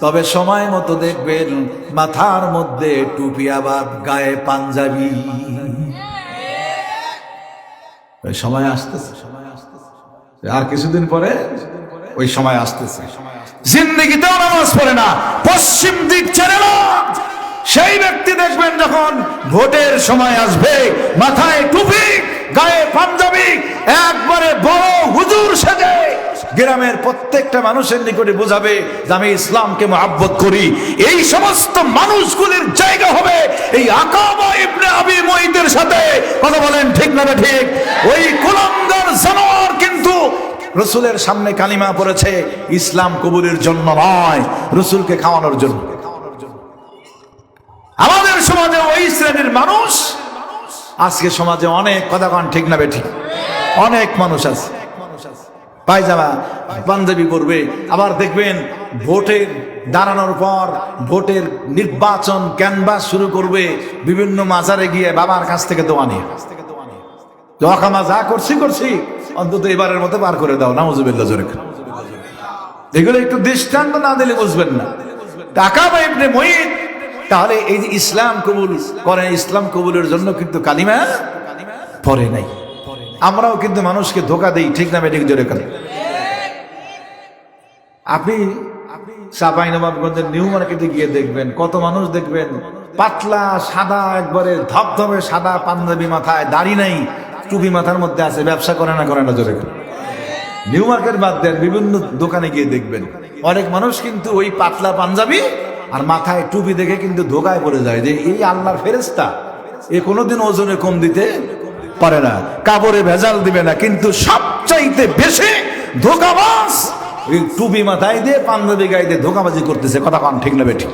তবে সময় মতো দেখবেন মাথার মধ্যে টুপি, আবার গায়ে পাঞ্জাবি। সময় আসতেছে, আর কিছুদিন পরে ওই সময় আসতেছে। জিন্দেগিতেও নামাজ পড়ে না, পশ্চিম দিক ছেড়ে না, সেই ব্যক্তি দেখবেন যখন ভোটের সময় আসবে, মাথায় টুপি, গায়ে পাঞ্জাবি, একবারে বড় হুজুর সেজে গ্রামের প্রত্যেকটা মানুষের নিকটে বোঝাবে যে আমি ইসলামকে মহব্বত করি। এই সমস্ত মানুষগুলির জায়গা হবে এই আকাবা ইবনে আবি মুঈতের সাথে। কথা বলেন ঠিক না ঠিক? ওই কুলাঙ্গার জানোয়ার কিন্তু রসুলের সামনে কালিমা পড়েছে, ইসলাম কবুলের জন্য নয়, রসুলকে খাওয়ানোর জন্য। আমাদের সমাজে ওই শ্রেণীর মানুষ আজকে সমাজে অনেক, কথা কন ঠিক না বেঠিক? অনেক মানুষ আছে। পায়জামা পাঞ্জাবি পরবে। আবার দেখবেন ভোটের দাঁড়ানোর পর ভোটের নির্বাচন ক্যানভাস শুরু করবে, বিভিন্ন মাজারে গিয়ে বাবার কাছ থেকে দোয়া নিয়ে, দোয়াখামা যা করছি অন্তত এবারের মতো পার করে দাও, নাউজুবিল্লাহ জোরে। এগুলো একটু দৃষ্টান্ত না দিলে বুঝবেন না। আকাবা ইবনে মুঈত তাহলে এই যে ইসলাম কবুল করে, ইসলাম কবুলের জন্য কিন্তু কালিমা পড়ে নাই। আমরাও কিন্তু মানুষকে ধোকা দেই, ঠিক না বেঠিক জোরে করে? আপনি চাঁপাইনবাবগঞ্জের নিউ মার্কেটে গিয়ে দেখবেন কত মানুষ দেখবেন পাতলা সাদা, একবারে ধবধবে সাদা পাঞ্জাবি, মাথায় দাড়ি নাই, টুপি মাথার মধ্যে আছে, ব্যবসা করে না জোরে করে? নিউ মার্কেট বাদ দেন, বিভিন্ন দোকানে গিয়ে দেখবেন অনেক মানুষ কিন্তু ওই পাতলা পাঞ্জাবি আর মাথায় টুপি দেখে কিন্তু ধোকায় পড়ে যায় যে এই আল্লাহর ফেরেশতা, এ কোনোদিন ওজনে কম দিতে পারে না, কাপড়ে ভেজাল দিবে না, কিন্তু সবচাইতে বেশি ধোকাবাজ এই টুপি মাথায় দিয়ে পাঞ্জাবি গায়ে দিয়ে ধোকাবাজি করতেছে। কথা কন ঠিক না বেঠিক?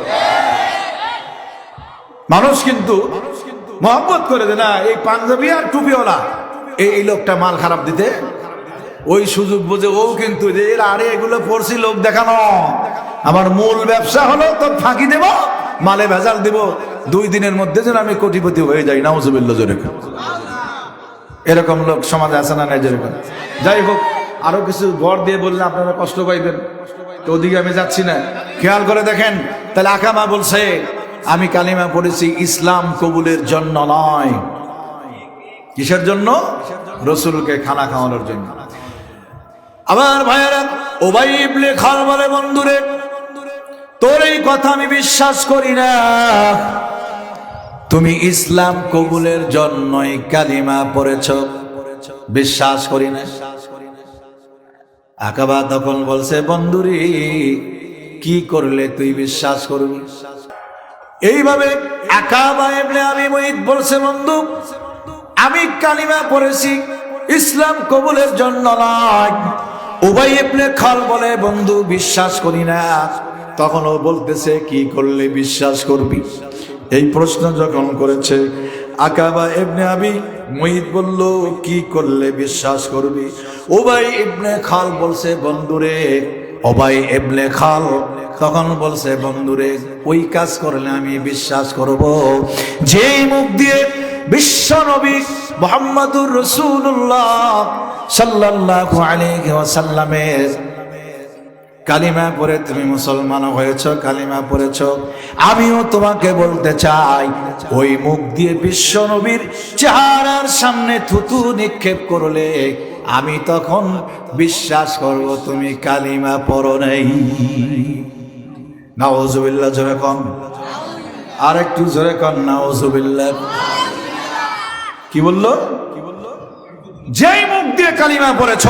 মানুষ কিন্তু মহব্বত করে যে না এই পাঞ্জাবি আর টুপিওয়ালা এই লোকটা মাল খারাপ দিতে, ওই সুযোগ বুঝে ও কিন্তু আরে এগুলো পড়ছি লোক দেখানো, আমার মূল ব্যবসা হলো তো ফাঁকি দেব, মালে ভেজাল দেব, 2 দিনের মধ্যে যেন আমি কোটিপতি হয়ে যাই, নাউজুবিল্লাহ জোরে। এরকম লোক সমাজে আছে না নাই জোরে? যাই হোক, আরো কিছু ভর দিয়ে বললে আপনারা কষ্ট পাইবেন, তো ওদিকে আমি যাচ্ছি না। খেয়াল করে দেখেন, তাহলে আকামা বলছে আমি কালিমা পড়েছি ইসলাম কবুলের জন্য নয়। কিসের জন্য? রসুলকে খানা খাওয়ানোর জন্য। আমার ভাইয়েরা, উবাই ইবনে খালদ বলে বন্ধুরে তোর এই কথা আমি বিশ্বাস করি না, তুমি ইসলাম কবুলের জন্যই কালিমা পড়েছ, বিশ্বাস করি না। আকাবা তখন বলছে বন্ধুরে কি করলে তুই বিশ্বাস করবি? এইভাবে আকাবা ইবনে আবি মুঈত বলছে বন্ধু আমি কালিমা পড়েছি ইসলাম কবুলের জন্য নয়। উবাই ইবনে খালদ বলে বন্ধু বিশ্বাস করি না। তখন ও বলতেছে কি করলে বিশ্বাস করবি? এই প্রশ্ন যখন করেছে আকাবা ইবনে আবি মুঈত বলল কি করলে বিশ্বাস করবি? উবাই ইবনে খালদ বলছে বন্ধুরে, উবাই ইবনে খালদ তখন বলছে বন্ধুরে ওই কাজ করলে আমি বিশ্বাস করব যেই মুখ দিয়ে বিশ্ব নবী মুহাম্মদুর রাসূলুল্লাহ সাল্লাল্লাহু আলাইহি ওয়াসাল্লামের কালিমা পড়ে তুমি মুসলমান হয়েছ, কালিমা পড়েছ, আমিও তোমাকে বলতে চাই ওই মুখ দিয়ে বিশ্ব নবীর চেহারার সামনে থুতু নিক্ষেপ করলে আমি তখন বিশ্বাস করব তুমি কালিমা পড়ো নাই। নাউজুবিল্লাহ জোরে কন, আর একটু জোরে কন নাউজুবিল্লাহ। কি বললো? যেই মুখ দিয়ে কালিমা পড়েছ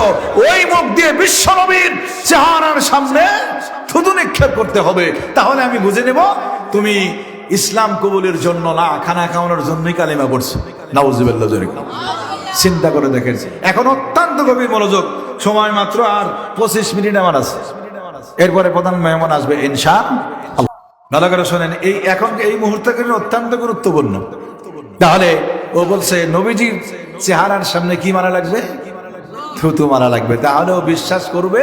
ওই মুখ দিয়ে বিশ্ব নবীর চেহারার সামনে থুতু নিক্ষেপ করতে হবে, তাহলে আমি বুঝে নেব তুমি ইসলাম কবুলের জন্য না খানা খাওয়ানোর জন্যই কালিমা পড়ছো। নাউজুবিল্লাহ জোরে। চিন্তা করে দেখেন, এখন অত্যন্ত গভীর মনোযোগ, সময় মাত্র আর 25 মিনিট আমার আছে, এরপরে প্রধান মেহমান আসবে ইনশাআল্লাহ। ভালো করে শোনেন, এই এখন এই মুহূর্তে কিন্তু অত্যন্ত গুরুত্বপূর্ণ। তাহলে ও বলছে নবীজির চেহারার সামনে কি মারা লাগবে? থুতু মারা লাগবে, তাহলে ও বিশ্বাস করবে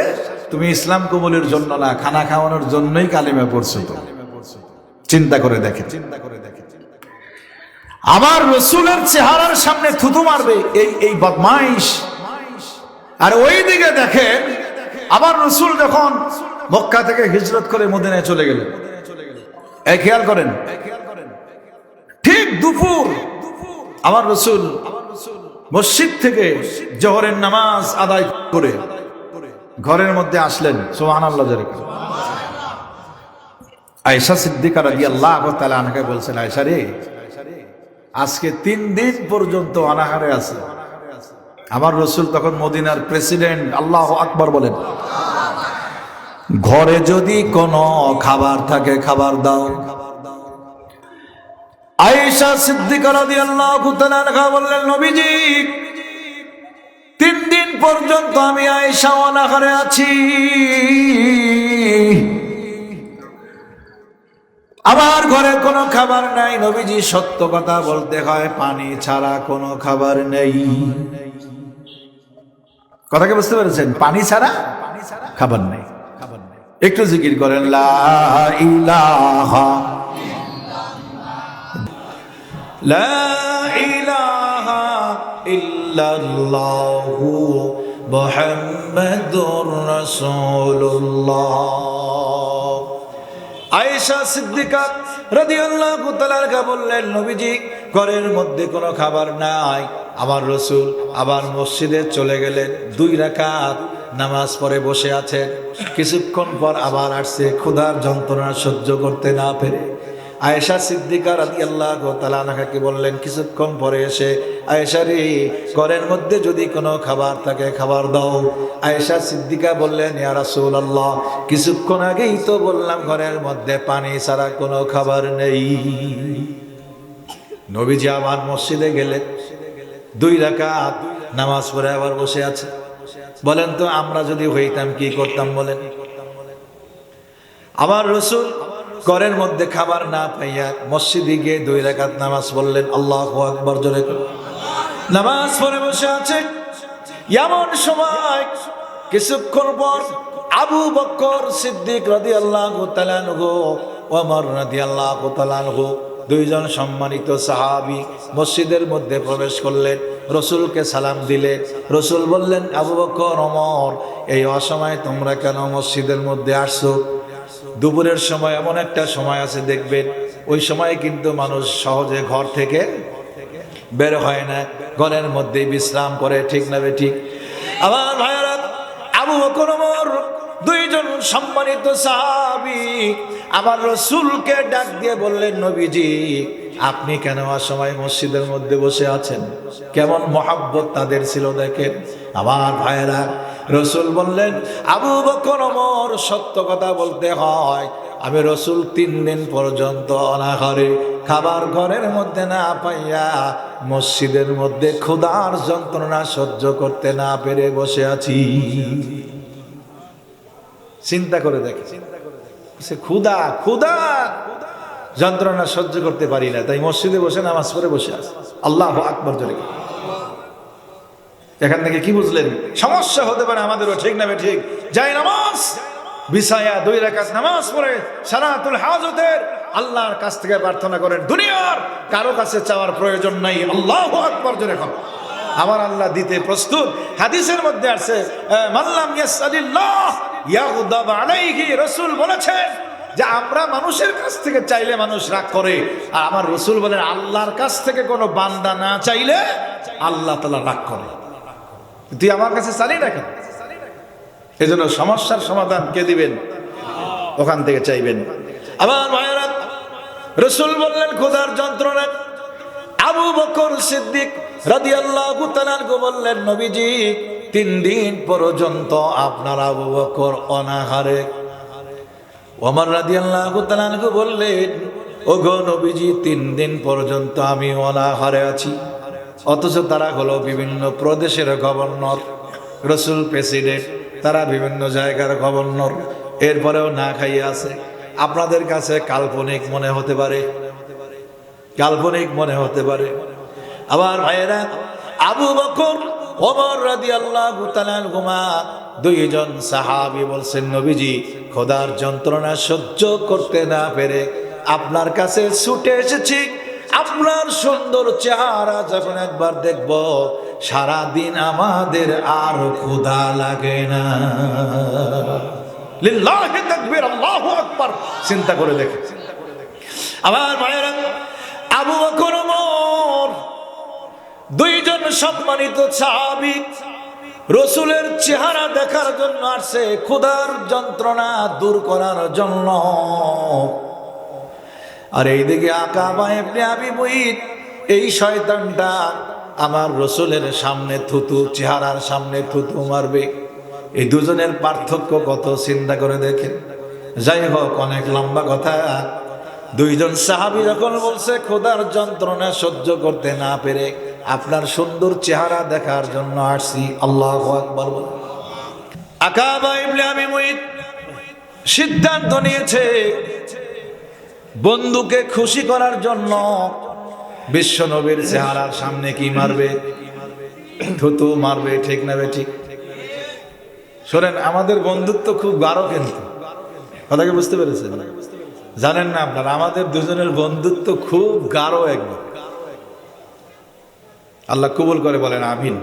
তুমি ইসলাম কবুলের জন্য না খানা খাওয়ানোর জন্যই কালিমা পড়ছো। তো চিন্তা করে দেখে, আমার রসুলের চেহারার সামনে থুতু মারবে এই বদমাইশ। আর ওই দিকে দেখেন আবার রসুল যখন মক্কা থেকে হিজরত করে মদিনায় চলে গেলেন, এই খেয়াল করেন, ঠিক দুপুর আমার রসুল মসজিদ থেকে জোহরের নামাজ আদায় করে ঘরের মধ্যে আসলেন। সুবহানাল্লাহ। আয়েশা সিদ্দিকা রাদিয়াল্লাহু তাআলা আনহা বলছেন, আয়েশা রে আজকে 3 দিন পর্যন্ত অনাহারে আছে। আমার রসুল তখন মদিনার প্রেসিডেন্ট। আল্লাহু আকবার বলেন। ঘরে যদি কোনো খাবার থাকে খাবার দাও। আয়েশা সিদ্দিকা রাদিয়াল্লাহু তাআলা আনহা বললেন, নবীজি 3 দিন পর্যন্ত আমি আয়েশা অনাহারে আছি, আমার ঘরে কোনো খাবার নাই। নবীজি সত্য কথা বলতে হয়, পানি ছাড়া কোনো খাবার নেই। কথাকে বুঝতে পেরেছেন? পানি ছাড়া খাবার নেই। একটু জিকির করেন, লা ইলাহা লা ইলাহা ইল্লাল্লাহু মুহাম্মাদুর রাসূলুল্লাহ। আয়েশা সিদ্দিকা রাদিয়াল্লাহু তাআলা আনহা বললেন, নবীজি ঘরের মধ্যে কোনো খাবার নাই। আমার রাসূল আবার মসজিদে চলে গেলেন, 2 রাকাত নামাজ পড়ে বসে আছেন। কিছুক্ষণ পর আবার আসছে, ক্ষুধার যন্ত্রণা সহ্য করতে না পেরে আয়েশা সিদ্দিকা রাদিয়াল্লাহু তাআলা আনহাকে বললেন, কিছুক্ষণ পরে এসে, আয়েশা রে, ঘরের মধ্যে যদি কোনো খাবার থাকে খাবার দাও। আয়েশা সিদ্দিকা বললেন, ইয়া রাসূলুল্লাহ, কিছুক্ষণ আগেই তো বললাম ঘরের মধ্যে পানি ছাড়া কোনো খাবার নেই। নবীজি আবার মসজিদে গেলেন, 2 রাকাত নামাজ পড়ে আবার বসে আছে। বলেন তো আমরা যদি হইতাম কি করতাম বলেন? আমার রাসূল ঘরের মধ্যে খাবার না পাইয়া মসজিদে গিয়ে 2 রাকাত নামাজ পড়লেন। আল্লাহু আকবার জোরে করে নামাজ পড়ে বসে আছে। এমন সময় কিছুক্ষণ পর আবু বকর সিদ্দিক রাদিয়াল্লাহু তাআলা আনহু, ওমর রাদিয়াল্লাহু তাআলা আনহু, 2 জন সম্মানিত সাহাবী মসজিদের মধ্যে প্রবেশ করলেন, রসুলকে সালাম দিলেন। রসুল বললেন, আবু বকর, ওমর, এই অসময়ে তোমরা কেন মসজিদের মধ্যে আসছো? দুপুরের সময় এমন একটা সময় আছে দেখবেন, ওই সময় কিন্তু মানুষ সহজে ঘর থেকে বের হয় না, ঘরের মধ্যেই বিশ্রাম করে, ঠিক না বে ঠিক? আমার ভাইয়েরা, আবু বকর ওমর 2 জন সম্মানিত সাহাবী আমার রাসূলকে ডাক দিয়ে বললেন, নবীজি আপনি কেন অসময় মসজিদের মধ্যে বসে আছেন? কেমন মহব্বত তাদের ছিল দেখেন। আমার ভাইয়েরা, রাসূল বললেন, আবু বকর ওমর, সত্য কথা বলতে হয়, আমি রাসূল 3 দিন পর্যন্ত অনাহারে খাবার ঘরের মধ্যে না পাইয়া মসজিদের মধ্যে ক্ষুধার যন্ত্রণা সহ্য করতে না পেরে বসে আছি। চিন্তা করে দেখে, সে ক্ষুধা যন্ত্রণা সহ্য করতে পারি না, তাই মসজিদে বসে নামাজ পড়ে বসে আছে। আল্লাহু আকবার জোরে। এখান থেকে কি বুঝলেন? সমস্যা হতে পারে আমাদেরও, ঠিক না বে ঠিক? যাই নামাজ বিছায়া 2 রাকাত নামাজ পড়ে সালাতুল হাজতের আল্লাহর কাছ থেকে প্রার্থনা করেন, দুনিয়ার কারো কাছে চাওয়ার প্রয়োজন নাই। আল্লাহু আকবার জোরে কর। আমার আল্লাহ দিতে প্রস্তুত। হাদিসের মধ্যে আছে, মাল্লাম ইয়াসআলিল্লাহ ইয়াগদাব আলাইহি। রাসূল বলেছেন যে আমরা মানুষের কাছ থেকে চাইলে মানুষ রাগ করে, আর আমার রাসূল বলেন আল্লাহর কাছ থেকে কোনো বান্দা না চাইলে আল্লাহ তাআলা রাগ করে। তুই আমার কাছে চালি না কেন? এজন্য সমস্যার সমাধান কে দিবেন? ওখান থেকে চাইবেন। আমার ভাইয়েরা, রাসূল বললেন ক্ষুধার যন্ত্রণা। আবু বকর সিদ্দিক রাদিয়াল্লাহু তাআলা আনহু বললেন, নবীজি 3 দিন পর্যন্ত আপনার আবু বকর অনাহারে। ওমর রাদিয়াল্লাহু তাআলা আনহু বললেন, ওগো নবীজি 3 দিন পর্যন্ত আমি অনাহারে আছি। অথচ তারা হলো বিভিন্ন প্রদেশের গভর্নর, রাসূল প্রেসিডেন্ট, তারা বিভিন্ন জায়গার গভর্নর, এরপরেও না খাইয়ে আছে। আপনাদের কাছে কাল্পনিক মনে হতে পারে, কাল্পনিক মনে হতে পারে। আবার ভাইয়েরা, আবু বকর ওমর রাদিয়াল্লাহু তাআলা আনহুমা 2 জন সাহাবী বলছেন, নবীজি খোদার যন্ত্রণা সহ্য করতে না পেরে আপনার কাছে ছুটে এসেছি। আপনার সুন্দর চেহারা যখন একবার দেখব, সারা দিন আমাদের আর ক্ষুধা লাগে না। লিল্লাহি তাকবীর, আল্লাহু আকবার। চিন্তা করে দেখেন আমার ভাইয়েরা, আবু বকর ওমর 2 জন সম্মানিত সাহাবী রাসূলের চেহারা দেখার জন্য আসছে, ক্ষুধার যন্ত্রণা দূর করার জন্য। আর এইদিকে আকাবা ইবনে আবি মুঈত, এই শয়তানটা আমার রাসূলের সামনে থুতু, চেহারার সামনে থুতু মারবে। এই 2 জনের পার্থক্য কত চিন্তা করে দেখেন। যাই হোক, অনেক লম্বা কথা। 2 জন সাহাবী যখন বলছে খোদার যন্ত্রণা সহ্য করতে না পেরে আপনার সুন্দর চেহারা দেখার জন্য আসছি, আল্লাহু আকবার। আকাবা ইবনে আবি মুঈত সিদ্ধান্ত নিয়েছে বন্ধুকে খুশি করার জন্য বিশ্ব নবীর চেহারার সামনে কি মারবে? থুতু মারবে, ঠিক না বে ঠিক? শোনেন, আমাদের বন্ধুত্ব খুব গাঢ়, কিন্তু কথা কি বুঝতে পেরেছেন? জানেন না আপনারা, আমাদের দুজনের বন্ধুত্ব খুব গাঢ় একদম। আল্লাহ কবুল করে, বলেন আমিন।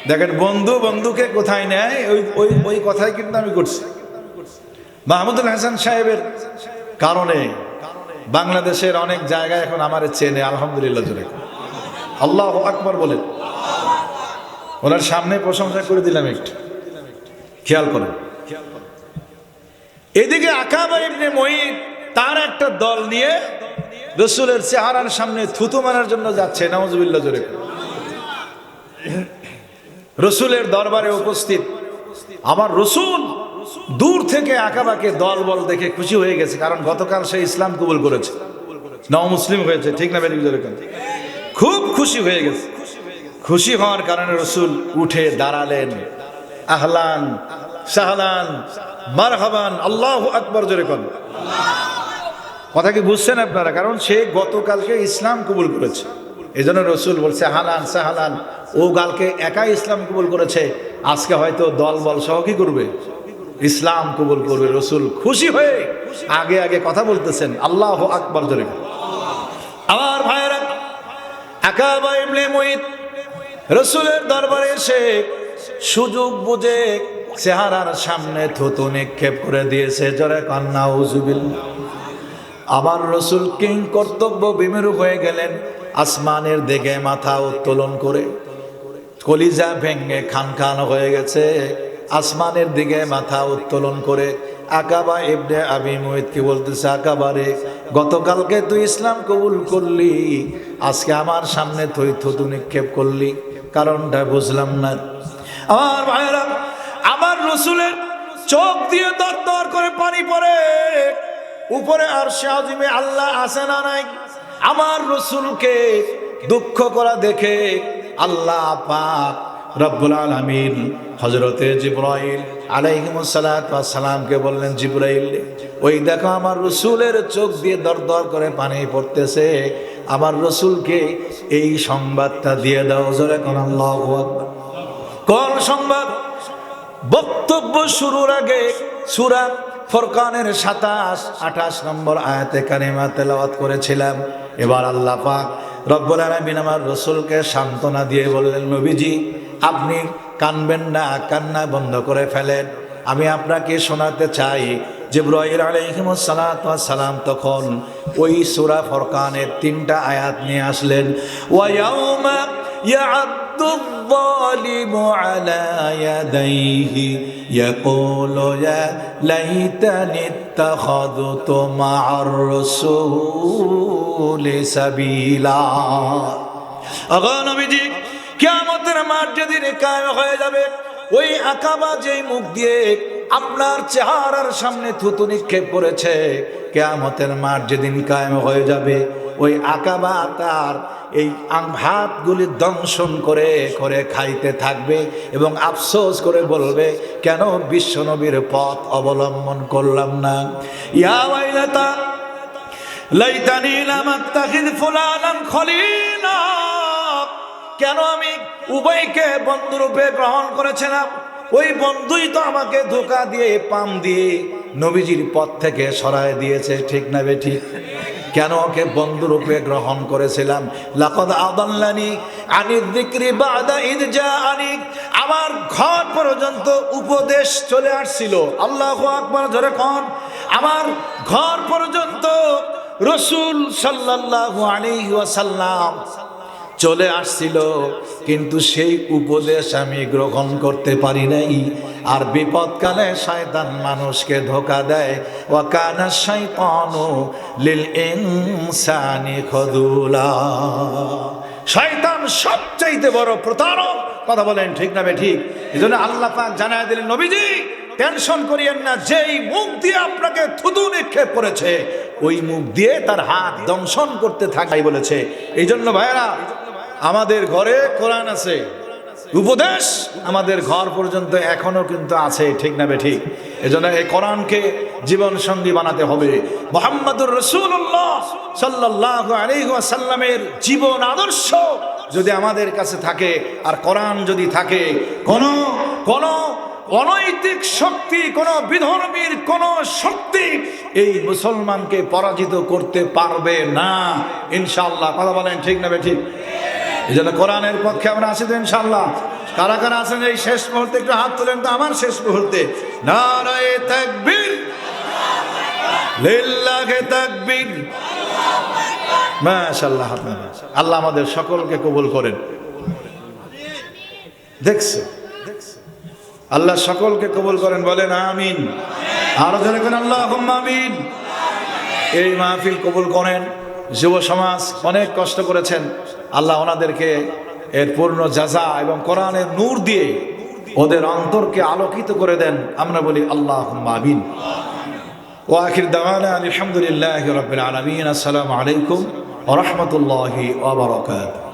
দেখেন, বন্ধু বন্ধুকে কোথায় নেয়, ওই ওই ওই কথাই কিন্তু আমি করছি। মাহমুদুল হাসান সাহেবের কারণে বাংলাদেশের অনেক জায়গায় এখন আমার চেনে, আলহামদুলিল্লাহ জোরে আল্লাহু আকবার বলেন। ওনার সামনে প্রশংসা করে দিলাম, একটু খেয়াল করেন। এদিকে আকাবা ইবনে মুঈত তার একটা দল নিয়ে রাসূলের চেহারার সামনে থুতু মারার জন্য যাচ্ছে, নাউজুবিল্লাহ জোরে। রাসূলের দরবারে উপস্থিত আমার রাসূল দূর থেকে আকাবাকে দল বল দেখে খুশি হয়ে গেছে, কারণ গতকাল সে ইসলাম কবুল করেছে, নও মুসলিম হয়েছে, ঠিক না বেরিয়ে জোরে? খুব খুশি হয়ে গেছে। খুশি হওয়ার কারণে রাসূল উঠে দাঁড়ালেন, আহলান সাহলান মারহাবান, আল্লাহু আকবার জোরে কোন। কথা কি বুঝছেন আপনারা? কারণ সে গতকালকে ইসলাম কবুল করেছে, এই জন্য রাসূল বলছে হালান সাহলান। ও কালকে একাই ইসলাম কবুল করেছে, আজকে হয়তো দল বল সহ কি করবে, ইসলাম কবুল করবে। রাসূল খুশি হয়ে আগে আগে কথা বলতেছেন, আল্লাহু আকবার জোরে। আমার ভাইয়েরা, আকাবা ইবনে মুঈত রাসূলের দরবারে এসে সুযোগ বুঝে চেহারার সামনে থুতু নিক্ষেপ করে দিয়েছে, জোরে কান্না নাউজুবিল্লাহ। আমার রাসূল কিং কর্তব্য বিমেরু হয়ে গেলেন, আসমানের দিকে মাথা উত্তোলন করে, কলিজা ভেঙে খান খান হয়ে গেছে, আসমানের দিকে মাথা উত্তোলন করে আকাবা ইবনে আবি মুঈত কি বলতেছে, আকাবা রে, গতকালকে তুই ইসলাম কবুল করলি, আজকে আমার সামনে তুই থুতু নিক্ষেপ করলি, কারণটা বুঝলাম না। আমার ভাইরা, আমার রাসূলের চোখ দিয়ে দরদর করে পানি পড়ে, উপরে আরশে আজিমে আল্লাহ আছে না নাই? আমার রাসূলকে দুঃখ করা দেখে আল্লাহ পাক রব্বুল আলামিন হযরতে জিবরাইল আলাইহিস সালাতু ওয়াস সালামকে বললেন, জিবরাইল, ওই দেখো আমার রাসূলের চোখ দিয়ে দরদর করে পানি পড়তেছে, আমার রাসূলকে এই সংবাদটা দিয়ে দাও, জোরে কোন আল্লাহু আকবার। কোন সংবাদ? বক্তব্য শুরুর আগে সূরা ফুরকানের 27-28 নম্বর আয়াতে কারিমা তেলাওয়াত করেছিলাম। এবার আল্লাহ পাক রব্বুল আলামিন আমার রাসূলকে সান্ত্বনা দিয়ে বললেন, নবীজি আপনি কানবেন না, কান্না বন্ধ করে ফেলেন, আমি আপনাকে শোনাতে চাই। জিবরাইল আলাইহিস সালাতু ওয়াস সালাম তখন ওই সূরা ফুরকানের 3টা আয়াত নিয়ে আসলেন। ওয়া ইয়াউমা ইয়া'আদ্দু যালিমু আলা ইয়াদাইহি ইয়াকুলু ইয়া লাইতানি ইত্তাখাযতু মা'আর রাসূলি সাবিলা। আগো নবীজি, কিয়ামতের মাঠ যেদিন কায়েম হয়ে যাবে, ওই আকাবা যেই মুখ দিয়ে আপনার চেহারার সামনে থুতু নিক্ষেপ করেছে, কিয়ামতের মাঠ যেদিন কায়েম হয়ে যাবে, ওই আকাবা তার এই হাতগুলি দংশন করে করে খাইতে থাকবে এবং আফসোস করে বলবে, কেন বিশ্বনবীর পথ অবলম্বন করলাম না। ইয়া ওয়াইলাতা লাইতানি লাম আত্তাখিয ফুলানান খলিলা, কেন আমি উভয়কে বন্ধুরূপে গ্রহণ করেছিলাম, ওই বন্ধুই তো আমাকে ধোঁকা দিয়ে পাম দিয়ে নবীজির পথ থেকে সরায় দিয়েছে, ঠিক না বেঠিক? কেন ওকে বন্ধুরূপে গ্রহণ করেছিলাম? লাকাদ আদাল্লানি আনিয যিকরি বা'দা ইয জাআনি, আমার ঘর পর্যন্ত উপদেশ চলে আসছিল, আল্লাহু আকবার জোরে কোন। আমার ঘর পর্যন্ত রাসূল সাল্লাল্লাহু আলাইহি ওয়াসাল্লাম চলে আসছিল, কিন্তু সেই উপদেশ আমি গ্রহণ করতে পারি নাই। আর বিপদকালে শয়তান মানুষকে ধোঁকা দেয়, ওয়া কানা শাইতানু লিল ইনসানি খাযুলা, শয়তান সবচাইতে বড় প্রতারক। কথা বলেন ঠিক না ঠিক? এজন্য আল্লাহ পাক জানায় দিলেন, নবীজি টেনশন করিয়েন না, যেই মুখ দিয়ে আপনাকে থুতু নিক্ষেপ করেছে ওই মুখ দিয়ে তার হাত দংশন করতে থাকাই বলেছে। এই জন্য ভাইয়েরা, আমাদের ঘরে কোরআন আছে, উপদেশ আমাদের ঘর পর্যন্ত এখনো কিন্তু আছে, ঠিক না বেঠিক? এজন্য এই কোরআনকে জীবন সঙ্গী বানাতে হবে। মুহাম্মদুর রাসূলুল্লাহ সাল্লাল্লাহু আলাইহি ওয়াসাল্লামের জীবন আদর্শ যদি আমাদের কাছে থাকে আর কোরআন যদি থাকে, কোন অনৈতিক শক্তি, কোন বিধর্মীর কোন শক্তি এই মুসলমানকে পরাজিত করতে পারবে না ইনশাআল্লাহ। কথা বলেন ঠিক না ঠিক? এই জন্য কোরআনের পক্ষে আমরা আছি তো ইনশাআল্লাহ। কারা কারা আছেন এই শেষ মুহূর্তে একটু হাত তোলেন তো আমার শেষ মুহূর্তে। নারায়ে তাকবীর, লিল্লাহি তাকবীর, মাশাআল্লাহ। আল্লাহ আমাদের সকলকে কবুল করেন। দেখছে আল্লাহ সকলকে কবুল করেন, বলেন আমিন। আরো জোরে করেন আল্লাহুম্মা আমিন। এই মাহফিল কবুল করেন। যুব সমাজ অনেক কষ্ট করেছেন, আল্লাহ ওনাদেরকে এর পূর্ণ জাযা এবং কোরআনের নূর দিয়ে ওদের অন্তরকে আলোকিত করে দেন। আমরা বলি আল্লাহুম্মা আমিন। ওয়া আখির দাওয়ানা আলহামদুলিল্লাহি রাব্বিল আলামিন। আসসালামু আলাইকুম ওয়া রাহমাতুল্লাহি ওয়া বারাকাতুহু।